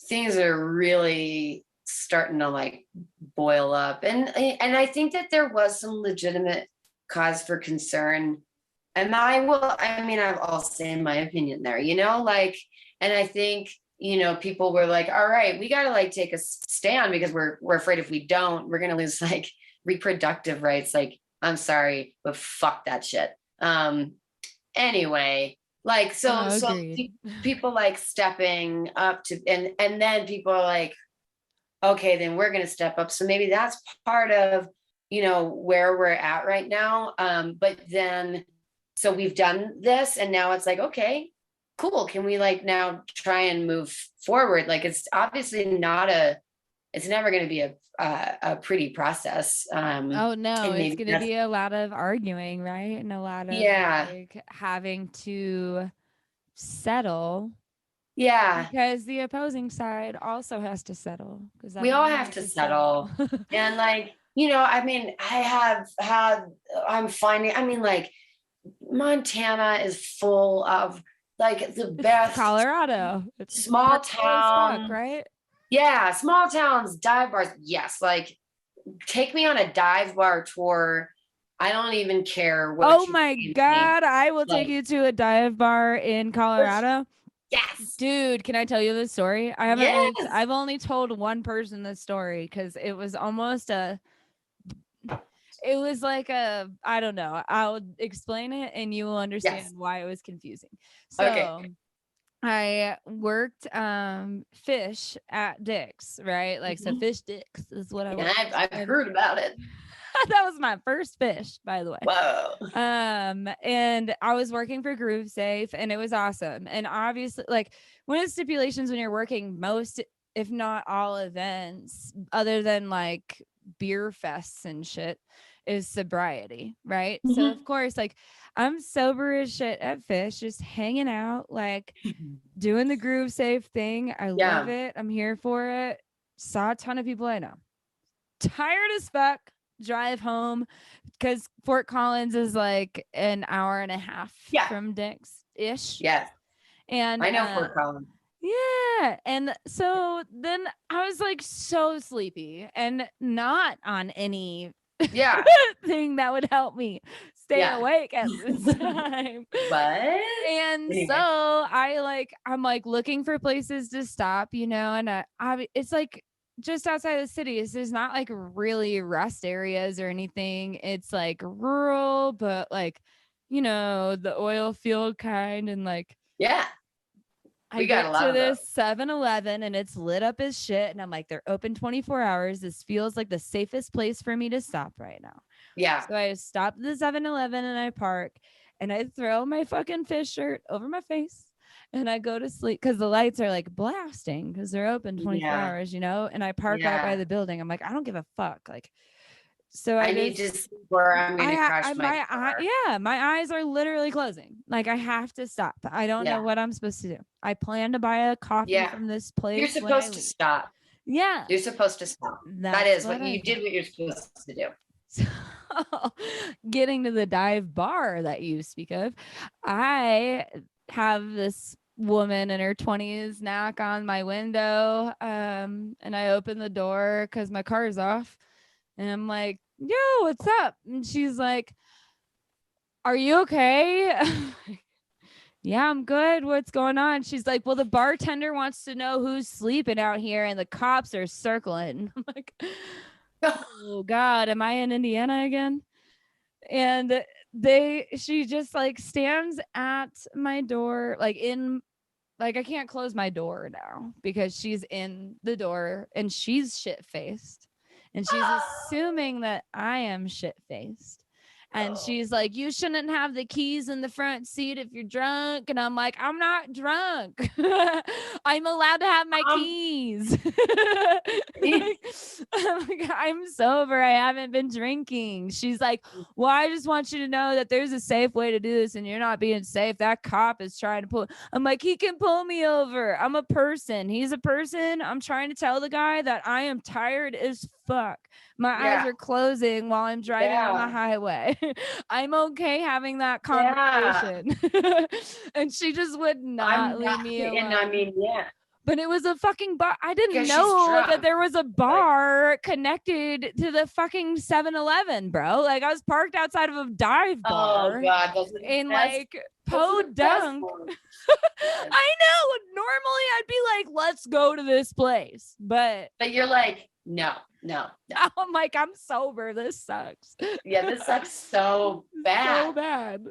things are really starting to like boil up. And I think that there was some legitimate cause for concern. And I'll say my opinion there, you know, like, and I think, you know, people were like, all right, we got to like take a stand because we're afraid if we don't, we're going to lose like reproductive rights. Like, I'm sorry, but fuck that shit. Anyway, like, so people like stepping up to, and then people are like, okay, then we're going to step up. So maybe that's part of, you know, where we're at right now. But then, so we've done this and now it's like, okay, cool. Can we like now try and move forward? Like, it's obviously it's never going to be a pretty process. Oh no, it's going to be a lot of arguing, right? And a lot of like having to settle. Yeah. Because the opposing side also has to settle. Because we all have to settle. And like, you know, I mean, I'm finding, I mean, like Montana is full of like the best Colorado. It's small town, right? Yeah, small towns, dive bars. Yes, like take me on a dive bar tour. I don't even care what. Oh my God, I will take you to a dive bar in Colorado. Yes, dude, can I tell you this story? I've only told one person this story because it was like I don't know. I'll explain it and you will understand why it was confusing. So okay. I worked fish at Dick's, right? Like so Fish Dick's is what I worked. I've heard about it. That was my first fish, by the way. Whoa. And I was working for Groove Safe and it was awesome. And obviously, like one of the stipulations when you're working most, if not all events, other than like beer fests and shit, is sobriety, right? Mm-hmm. So of course, like I'm sober as shit at Fish, just hanging out, like doing the Groove Safe thing. I love it. I'm here for it. Saw a ton of people I know. Tired as fuck. Drive home because Fort Collins is like an hour and a half from Dick's ish. Yeah. And I know Fort Collins. Yeah. And so then I was like so sleepy and not on any thing that would help me stay awake at this time. But and anyway. So I'm like looking for places to stop, you know, and it's like just outside the city. So there's not like really rest areas or anything. It's like rural, but like, you know, the oil field kind. And like, I get to this 7-Eleven and it's lit up as shit. And I'm like, they're open 24 hours. This feels like the safest place for me to stop right now. Yeah. So I stop at the 7-Eleven and I park and I throw my fucking fish shirt over my face. And I go to sleep because the lights are like blasting because they're open 24 hours, you know, and I park right by the building. I'm like, I don't give a fuck. Like, so I need to see where I'm going to crash my car. My eyes are literally closing. Like I have to stop. I don't know what I'm supposed to do. I plan to buy a coffee from this place. You're supposed to stop. Yeah. You're supposed to stop. That is what you did, what you're supposed to do. So getting to the dive bar that you speak of, I have this woman in her 20s knock on my window and I open the door because my car's off and I'm like, yo, what's up? And she's like, are you okay? Yeah, I'm good. What's going on? She's like, well, the bartender wants to know who's sleeping out here and the cops are circling. I'm like, oh God, am I in Indiana again? And she just like stands at my door, like I can't close my door now because she's in the door and she's shit-faced and she's assuming that I am shit-faced. And she's like, you shouldn't have the keys in the front seat if you're drunk. And I'm like, I'm not drunk. I'm allowed to have my keys. I'm like, I'm sober. I haven't been drinking. She's like, well, I just want you to know that there's a safe way to do this and you're not being safe. That cop is trying to pull. I'm like, he can pull me over. I'm a person. He's a person. I'm trying to tell the guy that I am tired as fuck. My eyes are closing while I'm driving on the highway. I'm okay having that conversation. And she just would not leave me alone. And I mean, but it was a fucking bar. I didn't know that there was a bar connected to the fucking 7-Eleven, bro. Like I was parked outside of a dive bar. Oh God, in like Podunk. I know. Normally I'd be like, let's go to this place. But you're like, no. I'm like, I'm sober. This sucks. Yeah, this sucks so bad. So bad.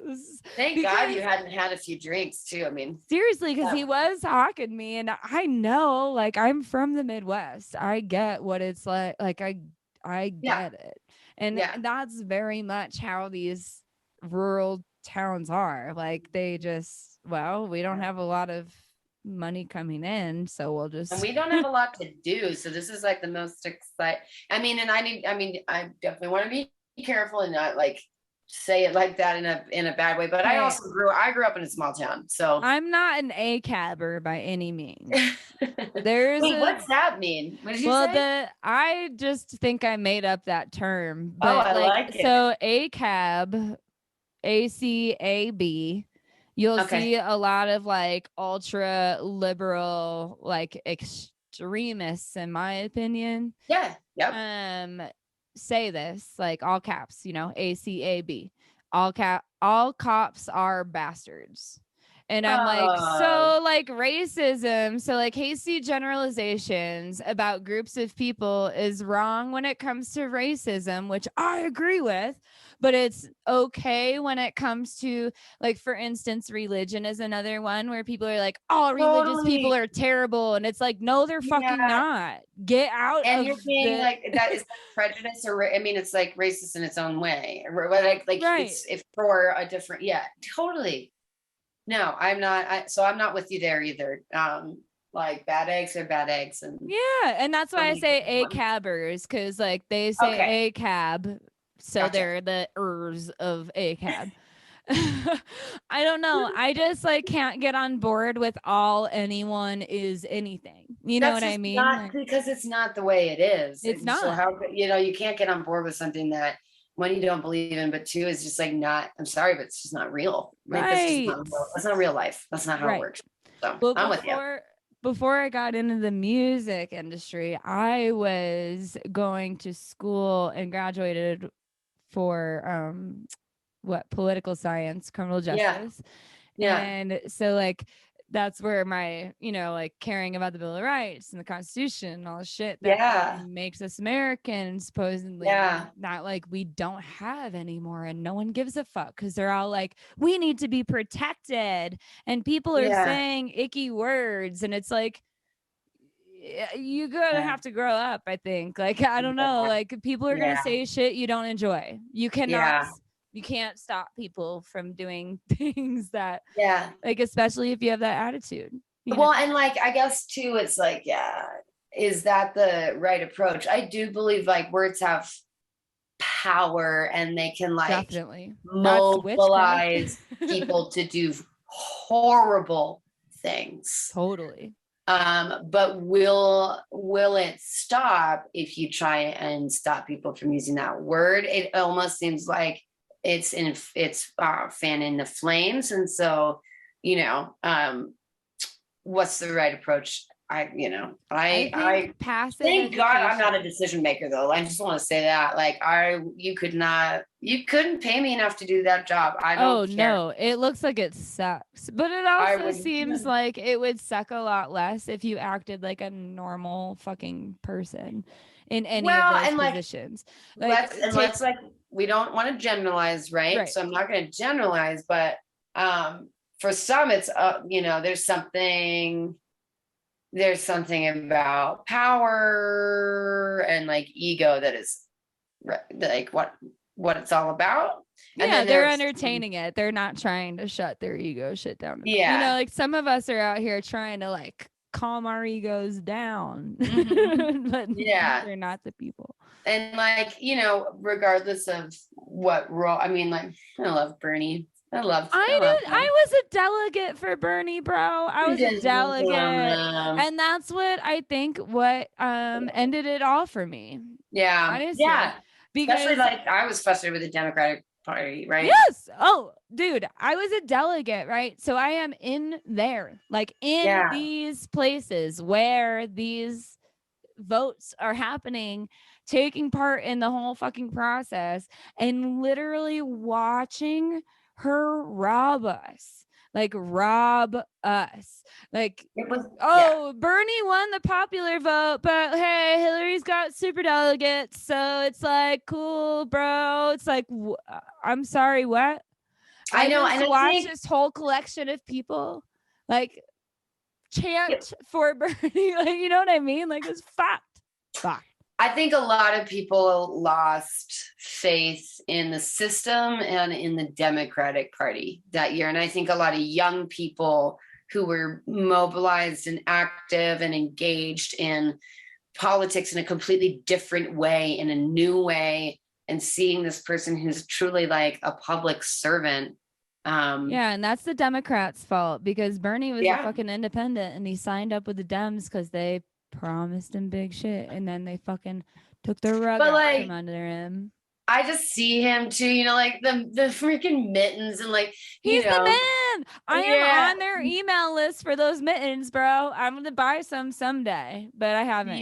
Thank God you hadn't had a few drinks too. I mean, seriously, because he was hawking me, and I know, like, I'm from the Midwest. I get what it's like. Like, I get it. And that's very much how these rural towns are. Like, they just, well, we don't have a lot of money coming in, so we'll just, and we don't have a lot to do, so this is like the most exciting. I mean I definitely want to be careful and not like say it like that in a bad way, but I also grew up in a small town, so I'm not an ACABer by any means. There's what's that mean? What did you say? I just think I made up that term, but I like it. So ACAB, ACAB, you'll see a lot of like ultra liberal, like extremists, in my opinion. Yeah. Yep. Say this, like all caps, you know, ACAB, all cops are bastards. And I'm like, so like racism, so like hasty generalizations about groups of people is wrong when it comes to racism, which I agree with, but it's okay when it comes to, like, for instance, religion is another one where people are like, all religious people are terrible. And it's like, no, they're fucking not. Get out and of you're being like, that is prejudice, or I mean, it's like racist in its own way, or like it's if for a different, totally. No, I'm not. So I'm not with you there either. Like bad eggs are bad eggs, and and that's why I say ACABers, because like they say ACAB, so they're the ers of ACAB. I don't know. I just like can't get on board with all anyone is anything. You know what I mean? Not because it's not the way it is. It's not. So how you can't get on board with something that one, you don't believe in, but two, is just like not, I'm sorry, but it's just not real. Like, that's not real life. That's not how it works. So I'm with you. Before I got into the music industry, I was going to school and graduated for political science, criminal justice. And so like that's where my, like caring about the Bill of Rights and the Constitution and all the shit that makes us American, supposedly, not like we don't have anymore, and no one gives a fuck because they're all like, we need to be protected, and people are saying icky words, and it's like, you're gonna have to grow up, I think. Like, I don't know, like people are gonna say shit you don't enjoy. You cannot you can't stop people from doing things that, like, especially if you have that attitude. Well, and like, I guess too, it's like, is that the right approach? I do believe like words have power, and they can like definitely mobilize people to do horrible things. Totally. But will it stop if you try and stop people from using that word? It almost seems like it's fanning the flames. And so, what's the right approach? I thank God I'm not a decision maker, though. I just want to say that, like, you couldn't pay me enough to do that job. I don't care. No, it looks like it sucks, but it also seems like it would suck a lot less if you acted like a normal fucking person in any of those positions. Let's we don't want to generalize, right? So I'm not going to generalize, but for some, it's there's something about power and like ego that is like what it's all about. And they're entertaining it. They're not trying to shut their ego shit down. Like some of us are out here trying to like calm our egos down. But they're not the people. And like, you know, regardless of what role, I mean, like, I love Bernie. I love I was a delegate for Bernie, bro. I was a delegate. And that's what I think ended it all for me. Yeah. Honestly. Yeah. Because especially like I was frustrated with the Democratic Party, right? Yes. Oh, dude, I was a delegate, right? So I am in there, like in these places where these votes are happening, taking part in the whole fucking process and literally watching her rob us. Like rob us. Like Bernie won the popular vote, but hey, Hillary's got super delegates, so it's like cool, bro. It's like I'm sorry, what? I know. I watched this whole collection of people like chant for Bernie. Like, you know what I mean? Like it's fact. I think a lot of people lost faith in the system and in the Democratic Party that year. And I think a lot of young people who were mobilized and active and engaged in politics in a completely different way, in a new way, and seeing this person who's truly like a public servant. And that's the Democrats' fault because Bernie was a fucking independent and he signed up with the Dems because they promised him big shit and then they fucking took the rug out from under him. I just see him too, you know, like the freaking mittens and like he's the man. I am on their email list for those mittens, bro. I'm gonna buy some someday, but I haven't.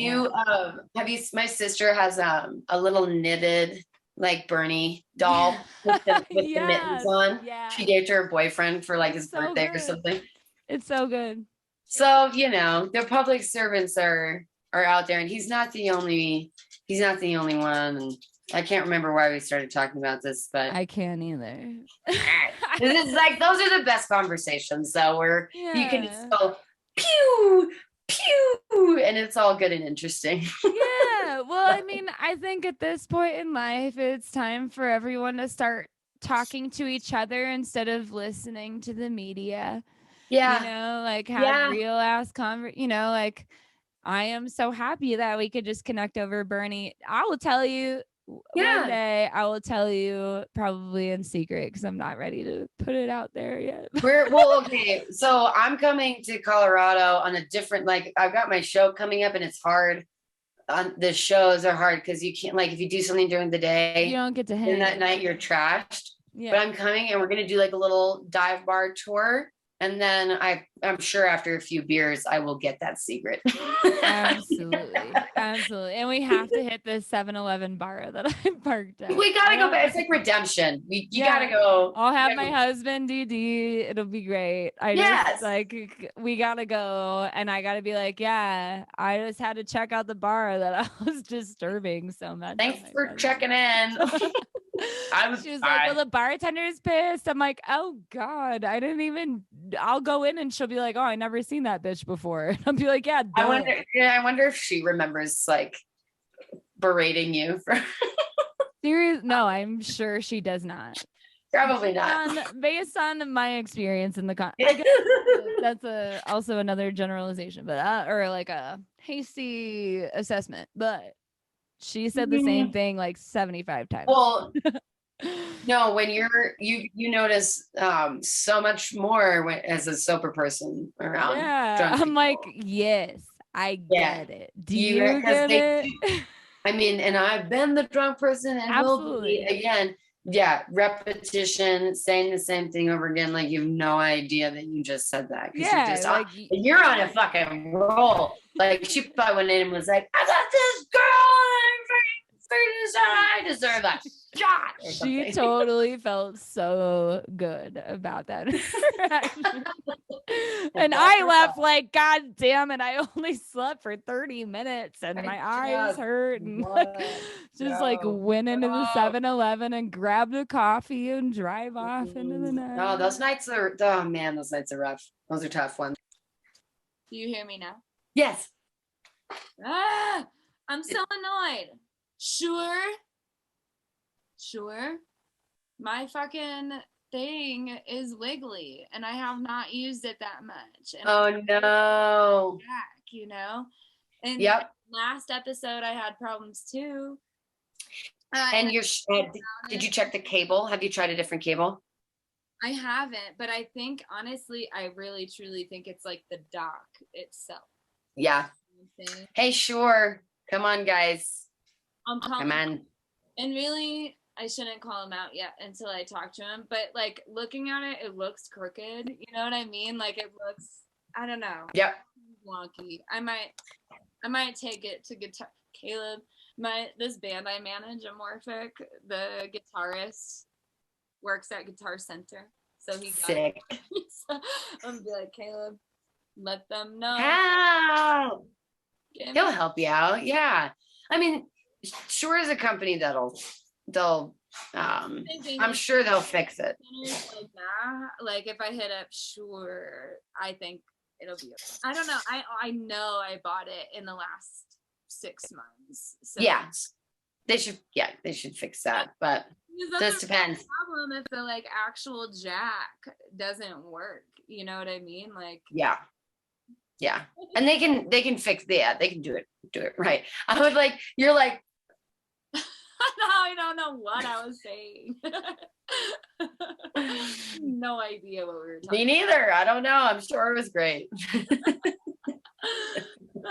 My sister has a little knitted like Bernie doll with the mittens on. She gave to her boyfriend for like his birthday or something. It's so good. So, you know, the public servants are out there and he's not the only one. And I can't remember why we started talking about this, but I can't either. This is like, those are the best conversations. So where you can just go pew, pew, and it's all good and interesting. Well, I mean, I think at this point in life, it's time for everyone to start talking to each other instead of listening to the media. You know, like have real ass you know, like I am so happy that we could just connect over Bernie. I will tell you one day, I will tell you probably in secret because I'm not ready to put it out there yet. Okay. So I'm coming to Colorado on a different, like I've got my show coming up and it's hard. The shows are hard because you can't, like if you do something during the day, you don't get to hang. And that night you're trashed. But I'm coming and we're going to do like a little dive bar tour. And then I'm sure after a few beers, I will get that secret. Absolutely. And we have to hit the 7-Eleven bar that I parked at. We got to go back. It's like redemption. You got to go. I'll have my husband, DD. It'll be great. Just like, we got to go. And I got to be like, I just had to check out the bar that I was disturbing so much. Thanks for checking in. She was like, well, the bartender's pissed. I'm like, oh God, I'll go in and she'll be like, oh, I never seen that bitch before. And I'll be like, I wonder if she remembers like berating you for serious. No, I'm sure she does not. Probably not. Based on my experience in the that's also another generalization, but or like a hasty assessment, but she said the same thing like 75 times. Well, no, when you notice so much more as a sober person around. I'm people. Like, yes, I get it. Do you get it? I mean, and I've been the drunk person and will be again. Yeah, repetition, saying the same thing over again, like you have no idea that you just said that. You're on a fucking roll. Like she probably went in and was like, I got this girl and I deserve that shot. She totally felt so good about that interaction. And I left like, God damn it, I only slept for 30 minutes and my eyes hurt and like went into the 7-Eleven and grabbed a coffee and drive off into the night. Oh, those nights are rough. Those are tough ones. Do you hear me now? Yes. I'm so annoyed. Sure. My fucking thing is wiggly, and I have not used it that much. And Oh no. back, you know. And Yep. last episode I had problems too. And did you check the cable? Have you tried a different cable? I haven't, but I think honestly, I really truly think it's like the dock itself. Yeah. Hey, sure. Come on, guys. Come on. And really, I shouldn't call him out yet until I talk to him. But like looking at it, it looks crooked. You know what I mean? Like it looks, I don't know. Yep. Wonky. I might take it to guitar. Caleb, this band I manage, Amorphic, the guitarist works at Guitar Center, so he got sick. So I'm gonna be like, Caleb, let them know. How? He'll help you out. Yeah. I mean, Shure is a company they'll I'm sure they'll fix it. Like that, like if I hit up Shure, I think it'll be okay. I don't know. I know I bought it in the last 6 months. So. Yeah. They should fix that, but this depends. Problem if the like actual jack doesn't work, you know what I mean? Like yeah, and they can fix they can do it right. I was like, you're like, no, I don't know what I was saying. No idea what we were talking. Me neither. I don't know. I'm sure it was great.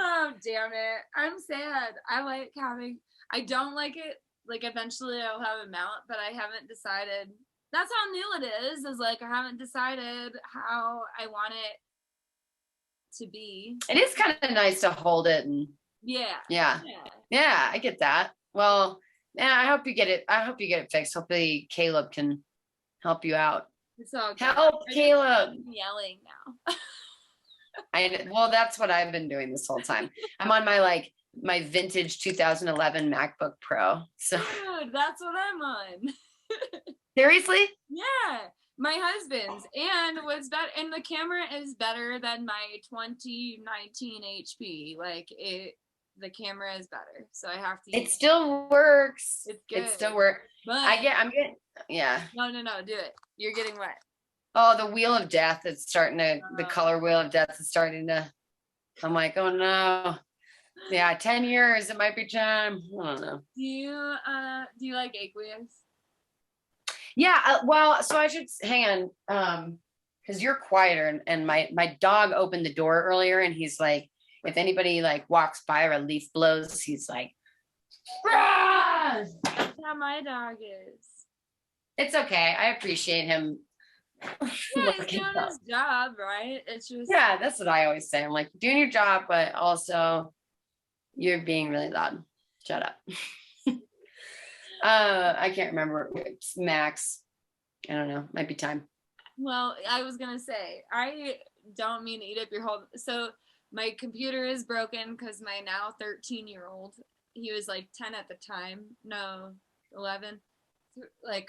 Oh damn it! I'm sad. I don't like it. Like eventually I'll have a mount, but I haven't decided. That's how new it is. Is like I haven't decided how I want it to be. It is kind of nice to hold it and yeah. I get that. Well, yeah, I hope you get it fixed. Hopefully Caleb can help you out. It's all good. Help Caleb. I'm yelling now. Well, that's what I've been doing this whole time. I'm on my vintage 2011 MacBook Pro. So dude, that's what I'm on. Seriously? Yeah, my husband's, and what's better, and the camera is better than my 2019 HP. Like the camera is better, so I have to. It still works. It's good. It still works. I'm getting. Yeah. No, do it. You're getting what? Oh, the wheel of death is starting to. The color wheel of death is starting to. I'm like, oh no. Yeah, 10 years. It might be time. I don't know. Do you like aqueous? Yeah. Well, so I should hang on. Because you're quieter, and my dog opened the door earlier, and he's like, if anybody like walks by or a leaf blows, he's like, rah! That's how my dog is. It's okay. I appreciate him. Yeah, he's doing his job, right? It's just that's what I always say. I'm like, doing your job, but also you're being really loud. Shut up. I can't remember. It's Max. I don't know. Might be time. Well, I was gonna say, I don't mean to eat up your whole. So my computer is broken because my now 13-year-old, he was like 10 at the time, no, 11, like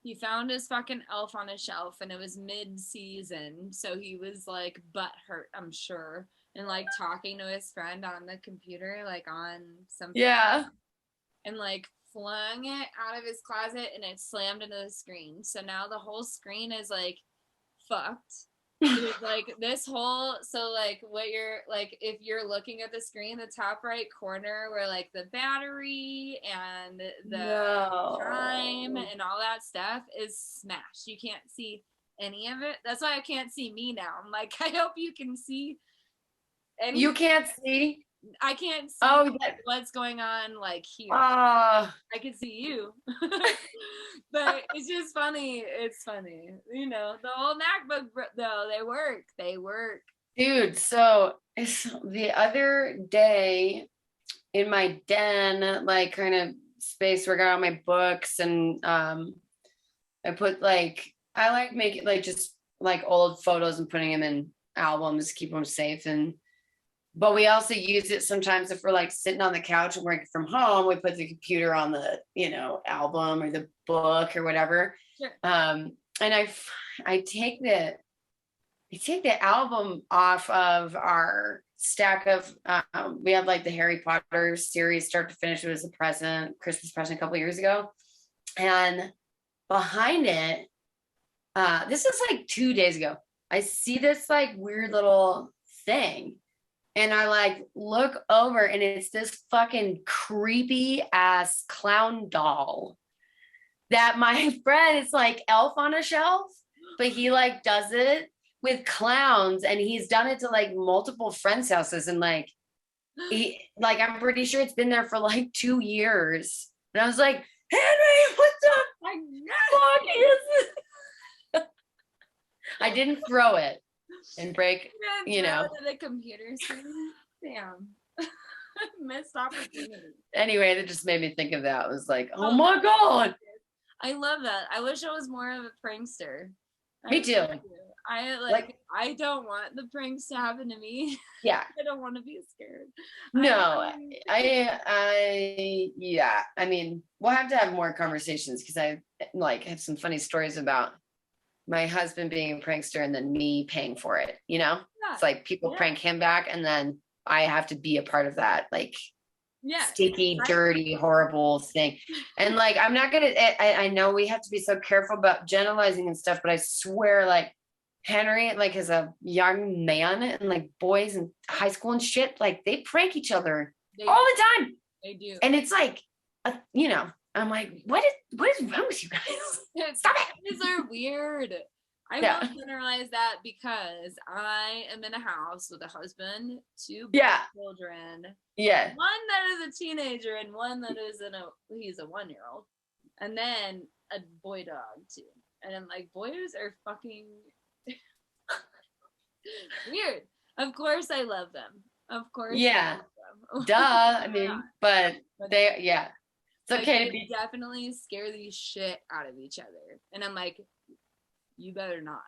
he found his fucking Elf on a shelf, and it was mid-season, so he was like butthurt, I'm sure, and like talking to his friend on the computer, like on something. Yeah. And like flung it out of his closet, and it slammed into the screen. So now the whole screen is like fucked. Like this whole, so like what you're like, if you're looking at the screen, the top right corner where like the battery and the time and all that stuff is smashed. You can't see any of it. That's why I can't see me now. I'm like, I hope you can see. You can't see? I can't see what's going on like here. I can see you. But it's just funny. It's funny. You know, the old MacBook though, they work. Dude, so the other day in my den, like kind of space where I got all my books, and I put like, I like making like just like old photos and putting them in albums, keep them safe. But we also use it sometimes if we're like sitting on the couch and working from home, we put the computer on the, album or the book or whatever. Sure. And I take the album off of our stack of, we have like the Harry Potter series start to finish. It was a Christmas present a couple of years ago. And behind it this is like 2 days ago. I see this like weird little thing. And I like look over and it's this fucking creepy ass clown doll that my friend is like elf on a shelf, but he like does it with clowns and he's done it to like multiple friends' houses and like I'm pretty sure it's been there for like 2 years. And I was like, Henry, what the fuck is this? I didn't throw it and break, the computer screen. Damn. Missed opportunity. Anyway, that just made me think of that. It was like, oh my God. I love that. I wish I was more of a prankster. Me too. I don't want the pranks to happen to me. Yeah. I don't want to be scared. No, yeah. I mean, we'll have to have more conversations because I like have some funny stories about my husband being a prankster and then me paying for it, Yeah. It's like people prank him back and then I have to be a part of that, like sticky, dirty, horrible thing. And like, I'm not gonna, I know we have to be so careful about generalizing and stuff, but I swear like Henry, like as a young man and like boys in high school and shit, like they prank each other all the time. They do. And it's like, I'm like, what is wrong with you guys? Stop it. These are weird. I won't generalize that because I am in a house with a husband, 2 children. Yeah. One that is a teenager and one that is he's a 1-year-old. And then a boy dog too. And I'm like, boys are fucking weird. Of course I love them. Of course. Yeah. I love them. Duh. I mean, but they, it's okay to be. Definitely scare the shit out of each other. And I'm like, you better not.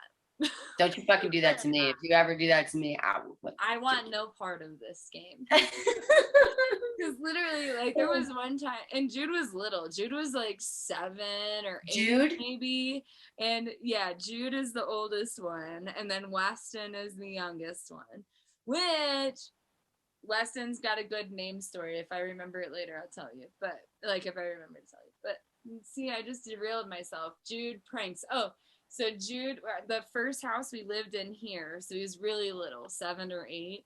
Don't you fucking do that to me. If you ever do that to me, I want no part of this game. Because literally, like, there was one time, and Jude was little. Jude was like 7 or 8, maybe. And yeah, Jude is the oldest one. And then Weston is the youngest one. Which, Weston's got a good name story. If I remember it later, I'll tell you. But, like, if I remember to tell you. But, see, I just derailed myself. Jude pranks. Oh, so Jude, the first house we lived in here, so he was really little, 7 or 8.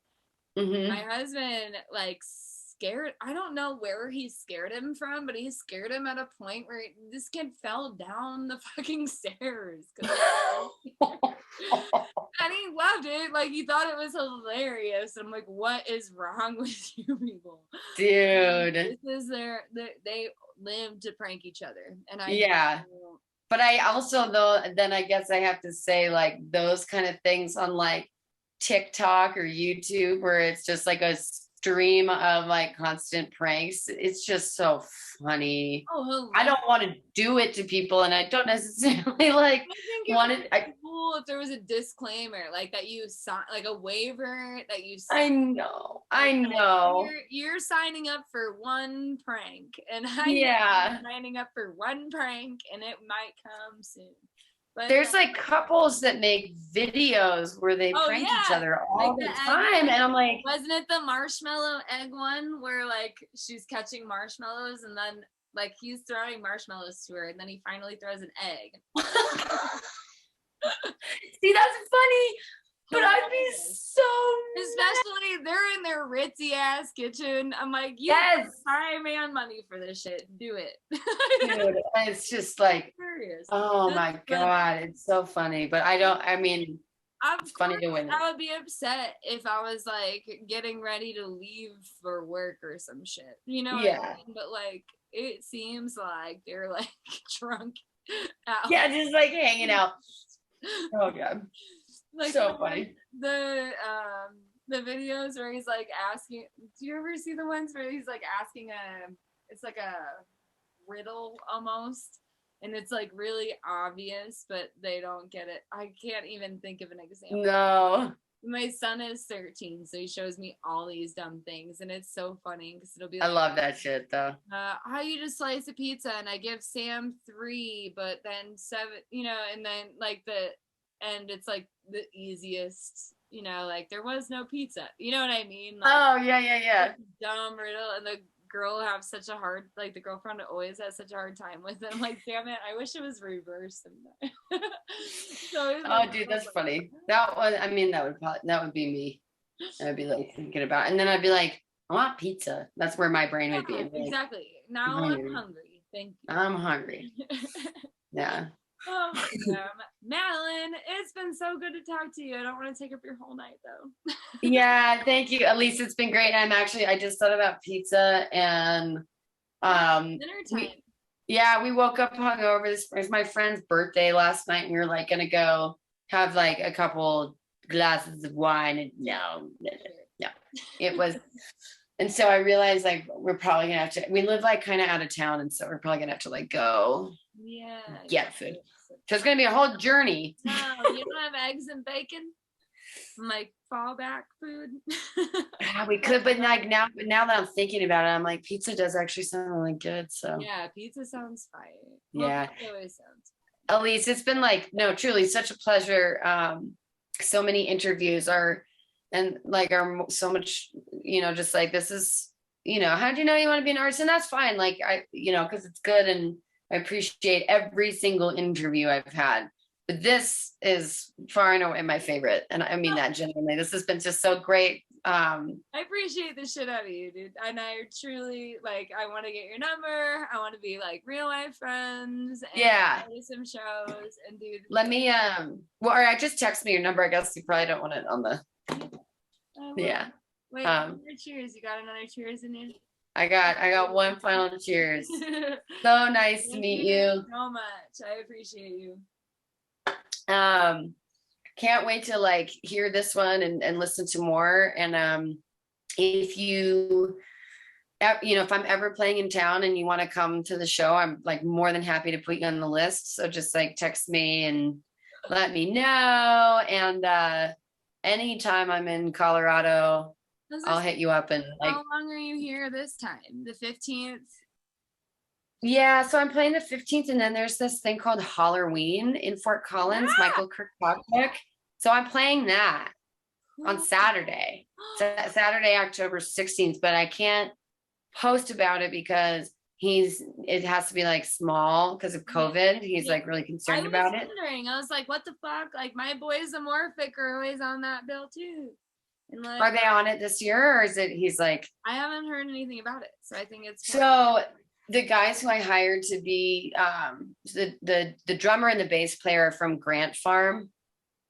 Mm-hmm. My husband, like, scared, I don't know where he scared him from, but he scared him at a point where this kid fell down the fucking stairs. And he loved it. Like, he thought it was hilarious. I'm like, what is wrong with you people? Dude. This is they live to prank each other. And But I also, though, then I guess I have to say, like, those kind of things on, like, TikTok or YouTube where it's just, like, a stream of, like, constant pranks. It's just so funny. Oh, I don't want to do it to people, and I don't necessarily, like, want it. Cool if there was a disclaimer, like, that you sign, like, a waiver that you sign. I know. You're signing up for one prank, and I'm signing up for one prank, and it might come soon. But there's like couples that make videos where they prank each other all the time, and I'm like, wasn't it the marshmallow egg one where like she's catching marshmallows and then like he's throwing marshmallows to her and then he finally throws an egg. See, that's funny, but I'd be so especially they're in their ritzy ass kitchen. I'm like, hire man money for this shit. Do it. Dude, it's just like, oh my God, it's so funny. But it's funny to win. I would be upset if I was like getting ready to leave for work or some shit. You know what I mean? But like it seems like they're like drunk out. Yeah, just like hanging out. Oh God. Like so funny. The videos where he's like asking, do you ever see the ones where he's like asking it's like a riddle almost, and it's like really obvious but they don't get it. I can't even think of an example. No. My son is 13, so he shows me all these dumb things, and it's so funny because it'll be like, I love that shit though. How you just slice a pizza, and I give Sam 3, but then 7, and then like and it's like the easiest, like there was no pizza. You know what I mean? Like, oh yeah. dumb riddle, and the girl have such a hard, like the girlfriend always has such a hard time with it. I'm like, damn it, I wish it was reversed. So Oh, dude, that's funny. That would be me. I'd be like thinking about, and then I'd be like, I want pizza. That's where my brain would be. Like, exactly. Now I'm hungry. Thank you. I'm hungry. Yeah. Oh, yeah. Madeline, it's been so good to talk to you. I don't want to take up your whole night though. Yeah, thank you, Allyce. It's been great. I just thought about pizza and dinner time. We woke up hungover. This was my friend's birthday last night, and we were like gonna go have like a couple glasses of wine, and no. It was, and so I realized like we're probably gonna have to. We live like kind of out of town, and so we're probably gonna have to like go get food. So it's gonna be a whole journey. No, you don't have eggs and bacon, like fallback food. Yeah, we could, but like now that I'm thinking about it, I'm like, pizza does actually sound really good. So yeah, pizza sounds fire. Yeah, well, always sounds fire. Allyce, it's been like truly such a pleasure. So many interviews are so much, just like this is, how do you know you want to be an artist? And that's fine. Like because it's good, and I appreciate every single interview I've had. But this is far and away my favorite. And I mean that genuinely. This has been just so great. I appreciate the shit out of you, dude. And I truly, like, I want to get your number. I want to be like real life friends. And do some shows and do. Let me, or I just text me your number. I guess you probably don't want it on the. Yeah. Wait, another cheers. You got another cheers in you? I got one final cheers. So nice to meet you. So much. I appreciate you. Can't wait to like hear this one and listen to more. And if if I'm ever playing in town and you want to come to the show, I'm like more than happy to put you on the list. So just like text me and let me know. And anytime I'm in Colorado, I'll hit you up. And like, how long are you here this time? The 15th? Yeah, so I'm playing the 15th, and then there's this thing called Halloween in Fort Collins, Michael Kirkpatrick. So I'm playing that on Saturday, Saturday, October 16th, but I can't post about it because it has to be like small because of COVID. He's like really concerned about it. I was like, what the fuck? Like my boys Amorphic are always on that bill too. And like, are they on it this year, or is it, he's like, I haven't heard anything about it. So I think it's so the guys who I hired to be the drummer and the bass player are from Grant Farm.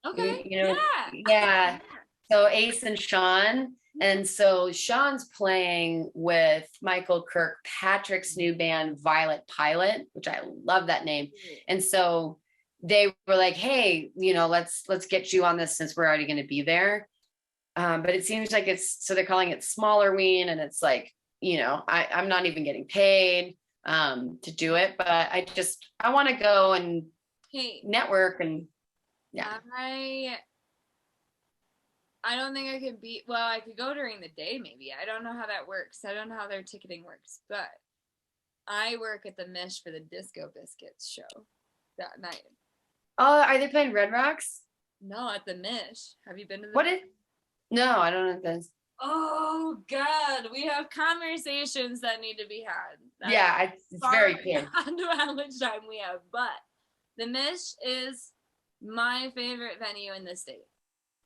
Okay. Yeah. So Ace and Sean. And so Sean's playing with Michael Kirkpatrick's new band, Violet Pilot, which I love that name. And so they were like, hey, let's get you on this since we're already going to be there. But it seems like so they're calling it Smaller Ween, and it's like, I'm not even getting paid to do it, but I want to go and network and I don't think I could I could go during the day maybe. I don't know how that works. I don't know how their ticketing works, but I work at the Mish for the Disco Biscuits show that night. Oh, are they playing Red Rocks? No, at the Mish. Have you been to the No, I don't know this. Oh God, we have conversations that need to be had. It's very clear. How much time we have, but the Mish is my favorite venue in the state.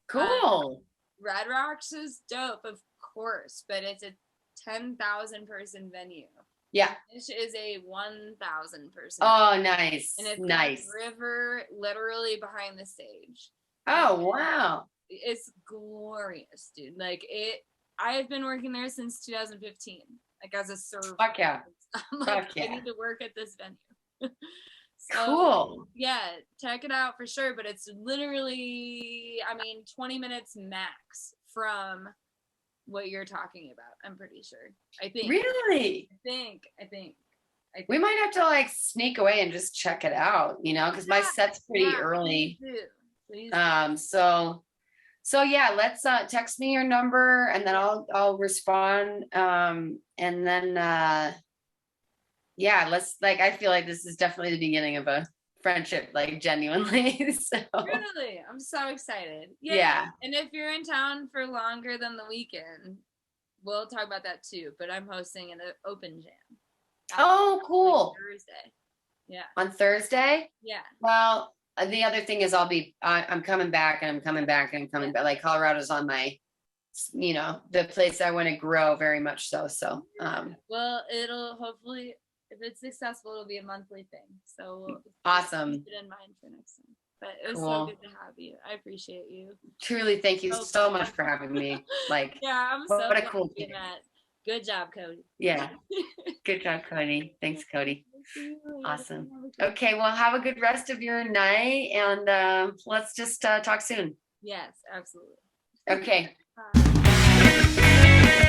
Cool. Red Rocks is dope, of course, but it's a 10,000 person venue. Yeah. Mish is a 1,000 person. Oh, nice. And it's nice. a river literally behind the stage. Oh, wow. It's glorious, dude. Like I have been working there since 2015, like as a server. Fuck yeah. I'm like, I need to work at this venue. So, cool. Yeah, check it out for sure. But it's literally, 20 minutes max from what you're talking about. I'm pretty sure. I think. Really? I think. We might have to like sneak away and just check it out, because my set's pretty early. Please do. So yeah, let's text me your number and then I'll respond. And then let's I feel like this is definitely the beginning of a friendship, like genuinely. So really, I'm so excited. Yeah. And if you're in town for longer than the weekend, we'll talk about that too. But I'm hosting an open jam. Oh, cool. Thursday. Yeah. On Thursday? Yeah. Well, the other thing is I'm coming back and I'm coming back and I'm coming back. Like Colorado's on my, the place I want to grow very much so. So, well, it'll hopefully, if it's successful, it'll be a monthly thing. So we'll awesome. keep it in mind for next time. But it was so good to have you. I appreciate you. Truly, thank you so much for having me. Like, yeah, I'm so what a cool thing. Good job, Cody. Yeah. Good job, Cody. Thanks, Cody. Awesome. Okay, well, have a good rest of your night, and let's just talk soon. Yes, absolutely. Okay. Bye.